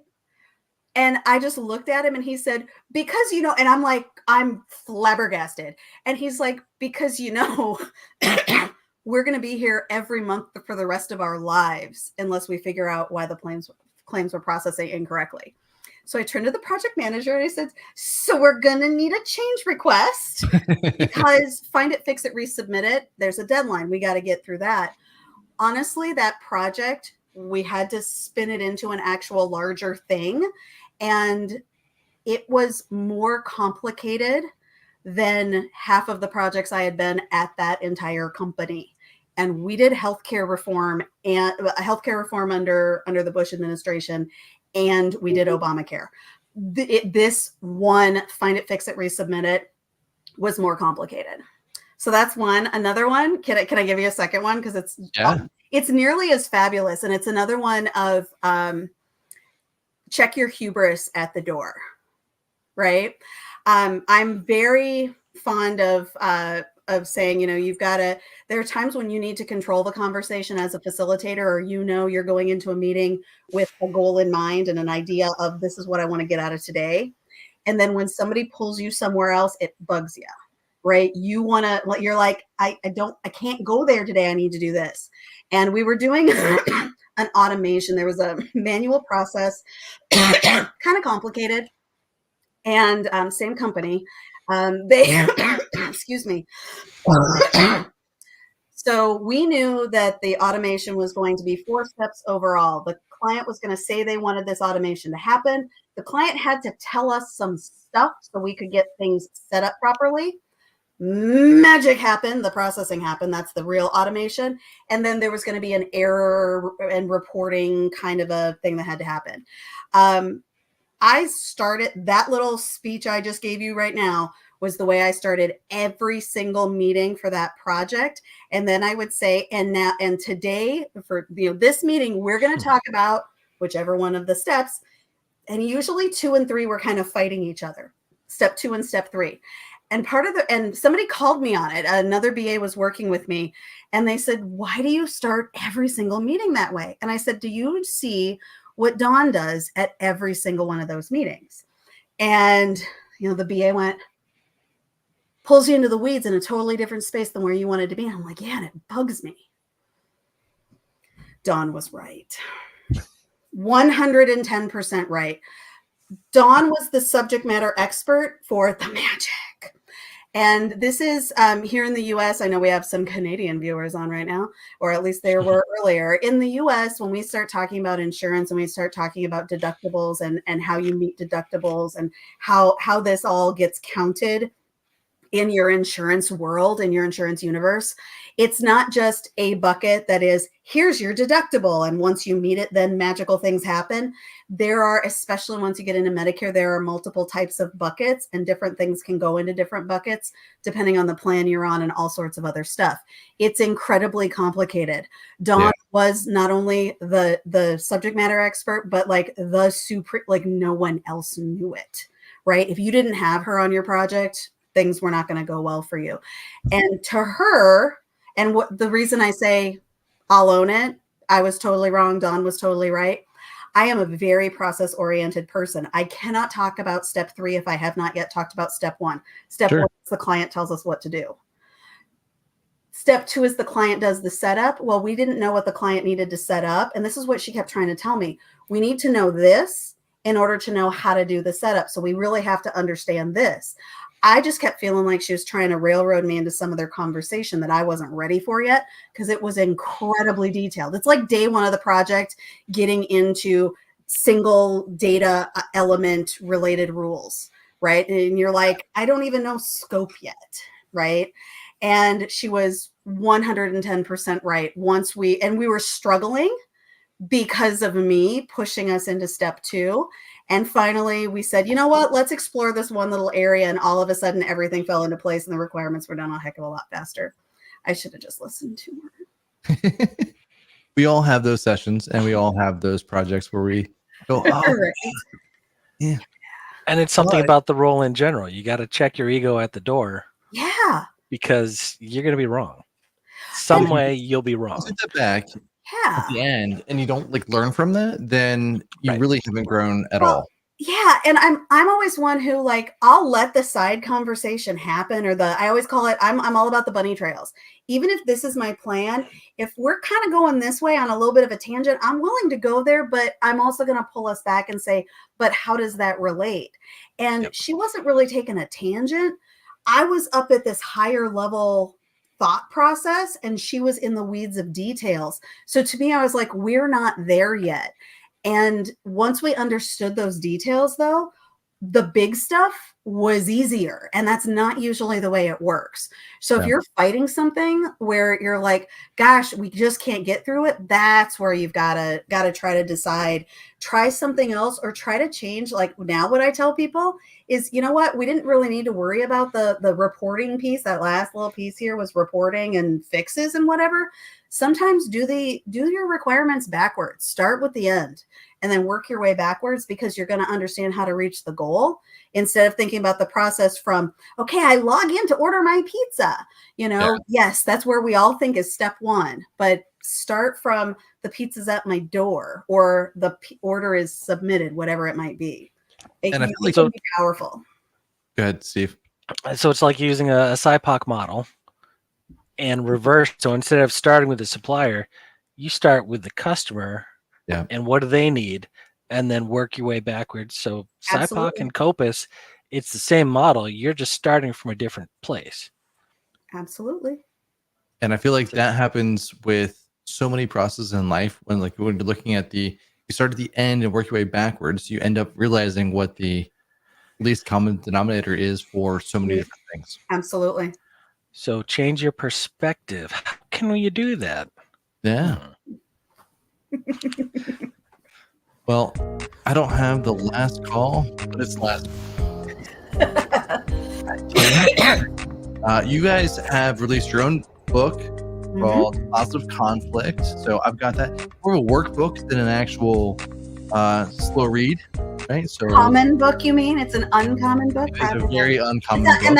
And I just looked at him and he said, because, and I'm like, I'm flabbergasted. And he's like, because, we're going to be here every month for the rest of our lives unless we figure out why the claims were processing incorrectly. So I turned to the project manager and I said, so we're going to need a change request because find it, fix it, resubmit it. There's a deadline. We got to get through that. Honestly, that project, we had to spin it into an actual larger thing. And it was more complicated than half of the projects I had been at that entire company. And we did healthcare reform and healthcare reform under the Bush administration. And we did Obamacare. This one, find it, fix it, resubmit it, was more complicated. So that's one. Another one, can I give you a second one? Because it's nearly as fabulous. And it's another one of check your hubris at the door, right? I'm very fond of saying, you've got to, there are times when you need to control the conversation as a facilitator, or you're going into a meeting with a goal in mind and an idea of this is what I want to get out of today. And then when somebody pulls you somewhere else, it bugs you, right? You're like, I can't go there today. I need to do this. And we were doing an automation. There was a manual process, kind of complicated. And same company, they, excuse me. So we knew that the automation was going to be 4 steps overall. The client was going to say they wanted this automation to happen. The client had to tell us some stuff so we could get things set up properly. Magic happened. The processing happened. That's the real automation. And then there was going to be an error and reporting kind of a thing that had to happen. I started that little speech I just gave you right now was the way I started every single meeting for that project. And then I would say, and today for this meeting, we're going to talk about whichever one of the steps. And usually 2 and 3 were kind of fighting each other. Step 2 and step 3. And somebody called me on it. Another BA was working with me and they said, why do you start every single meeting that way? And I said, do you see what Dawn does at every single one of those meetings? And, the BA pulls you into the weeds in a totally different space than where you wanted to be. And I'm like, yeah, and it bugs me. Dawn was right. 110% right. Dawn was the subject matter expert for the magic. And this is here in the US. I know we have some Canadian viewers on right now, or at least there were earlier. In the US, when we start talking about insurance and we start talking about deductibles and how you meet deductibles and how this all gets counted in your insurance world, in your insurance universe, it's not just a bucket that is, here's your deductible. And once you meet it, then magical things happen. There are, especially once you get into Medicare, there are multiple types of buckets and different things can go into different buckets depending on the plan you're on and all sorts of other stuff. It's incredibly complicated. Dawn was not only the subject matter expert, but like the super, like no one else knew it, right? If you didn't have her on your project, things were not going to go well for you. And to her, and the reason I say I'll own it, I was totally wrong, Dawn was totally right. I am a very process oriented person. I cannot talk about step 3 if I have not yet talked about step 1. Step 1 is the client tells us what to do. Step 2 is the client does the setup. Well, we didn't know what the client needed to set up. And this is what she kept trying to tell me. We need to know this in order to know how to do the setup. So we really have to understand this. I just kept feeling like she was trying to railroad me into some of their conversation that I wasn't ready for yet, because it was incredibly detailed. It's like day 1 of the project, getting into single data element related rules, right? And you're like, I don't even know scope yet, right? And she was 110% right. We were struggling because of me pushing us into step 2. And finally we said, you know what, let's explore this one little area. And all of a sudden everything fell into place and the requirements were done a heck of a lot faster. I should have just listened to her. We all have those sessions and we all have those projects where we go, oh, Right. yeah. And it's something about the role in general. You got to check your ego at the door. Yeah. Because you're going to be wrong. Some way you'll be wrong. Sit that back Yeah. at the end and you don't like learn from that, then you really haven't grown at all. Yeah. And I'm always one who, like, I'll let the side conversation happen, or I always call it, I'm all about the bunny trails. Even if this is my plan, if we're kind of going this way on a little bit of a tangent, I'm willing to go there, but I'm also going to pull us back and say, but how does that relate? And she wasn't really taking a tangent. I was up at this higher level thought process and she was in the weeds of details. So to me, I was like, we're not there yet. And once we understood those details, though, the big stuff was easier. And that's not usually the way it works. So if you're fighting something where you're like, gosh, we just can't get through it, that's where you've got to try to decide, try something else, or try to change. Like now what I tell people is, you know what, we didn't really need to worry about the reporting piece. That last little piece here was reporting and fixes and whatever. Sometimes do your requirements backwards. Start with the end and then work your way backwards, because you're going to understand how to reach the goal instead of thinking about the process from, okay, I log in to order my pizza. Yes, that's where we all think is step 1, but start from the pizza's at my door or the order is submitted, whatever it might be. It can be powerful. Go ahead, Steve. So it's like using a SIPOC model and reverse. So instead of starting with the supplier, you start with the customer and what do they need, and then work your way backwards. So SIPOC and COPUS, it's the same model. You're just starting from a different place. Absolutely. And I feel like that happens with so many processes in life when you're looking at you start at the end and work your way backwards, you end up realizing what the least common denominator is for so many different things. Absolutely. So change your perspective. How can you do that? Yeah. Well, I don't have the last call, but it's last. You guys have released your own book called Positive Conflict. So I've got that. More of a workbook than an actual slow read, right? So common book, you mean? It's an uncommon book. It's a very uncommon book. And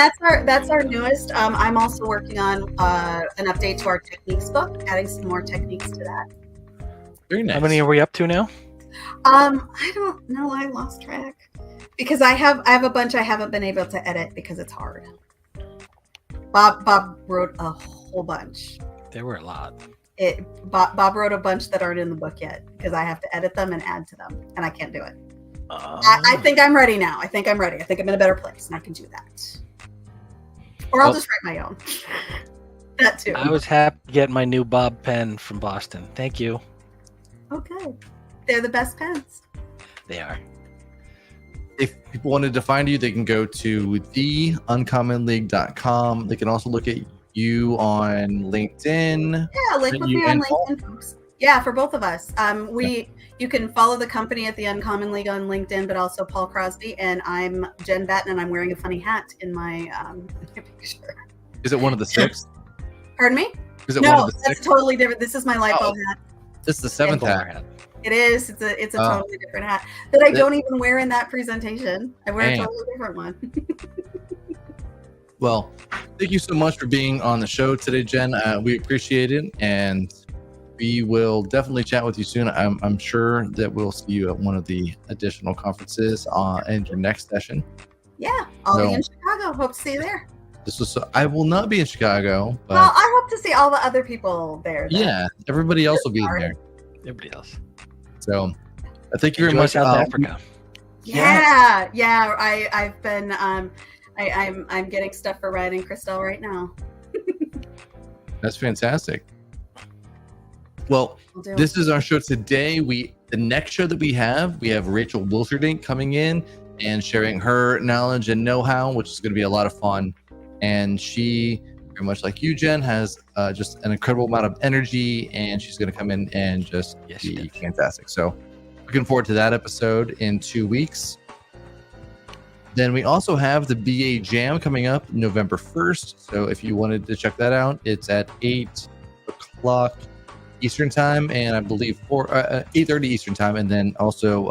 that's our newest. I'm also working on an update to our techniques book, adding some more techniques to that. Very nice. How many are we up to now? I don't know. I lost track because I have a bunch I haven't been able to edit because it's hard. Bob wrote a whole bunch. There were a lot. Bob wrote a bunch that aren't in the book yet because I have to edit them and add to them, and I can't do it. I think I'm ready now. I think I'm ready. I think I'm in a better place, and I can do that. Or I'll just write my own. That too. I was happy to get my new Bob pen from Boston. Thank you. Okay. They're the best pens. They are. If people wanted to find you, they can go to theuncommonleague.com. They can also look at you on LinkedIn. Yeah, link with me on LinkedIn, folks. Yeah, for both of us. You can follow the company at the Uncommon League on LinkedIn, but also Paul Crosby, and I'm Jen Battan, and I'm wearing a funny hat in my picture. Is it one of the 6? Pardon me? Is it one of the 6? That's totally different. This is my light bulb hat. It's the 7th hat. It is. It's a totally different hat that I don't even wear in that presentation. I wear a totally different one. Well, thank you so much for being on the show today, Jen. We appreciate it. And we will definitely chat with you soon. I'm sure that we'll see you at one of the additional conferences in your next session. Yeah, I'll be in Chicago. Hope to see you there. I will not be in Chicago, but well, I hope to see all the other people there. Yeah, everybody else will be there. Everybody else. So, thank you very Enjoy much. South Africa. Yeah. I've been I'm getting stuff for Ryan and Christelle right now. That's fantastic. Well, this is our show today. The next show that we have Rachel Wilserdink coming in and sharing her knowledge and know-how, which is going to be a lot of fun. And she, very much like you, Jen, has just an incredible amount of energy, and she's going to come in and just be fantastic. So looking forward to that episode in 2 weeks. Then we also have the BA Jam coming up November 1st. So if you wanted to check that out, it's at 8 o'clock Eastern time, and I believe 8:30 Eastern time, and then also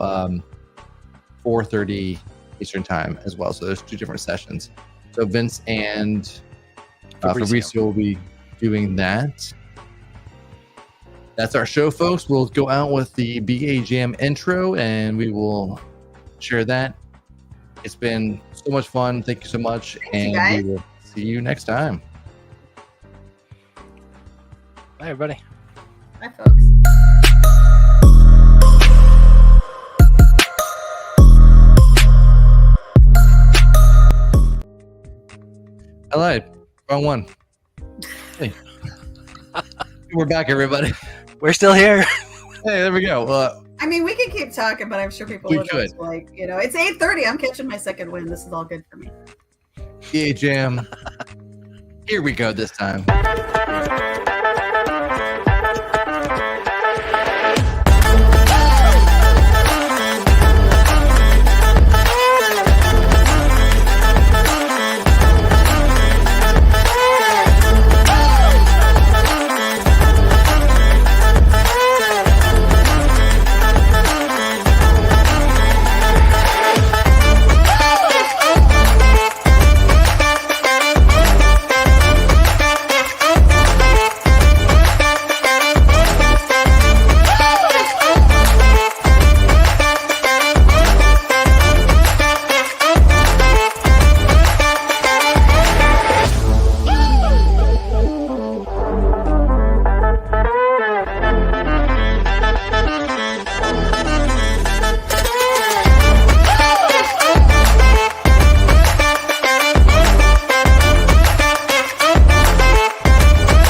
4:30 Eastern time as well. So there's 2 different sessions. So Vince and Fabrizio will be doing that. That's our show, folks. We'll go out with the BA Jam intro, and we will share that. It's been so much fun. Thank you so much. Thanks, we will see you next time. Bye, everybody. Bye, folks. I lied. Wrong one. Hey. We're back, everybody. We're still here. Hey, there we go. I mean, we can keep talking, but I'm sure people would also like, it's 8:30. I'm catching my second win. This is all good for me. BA Jam. Here we go this time.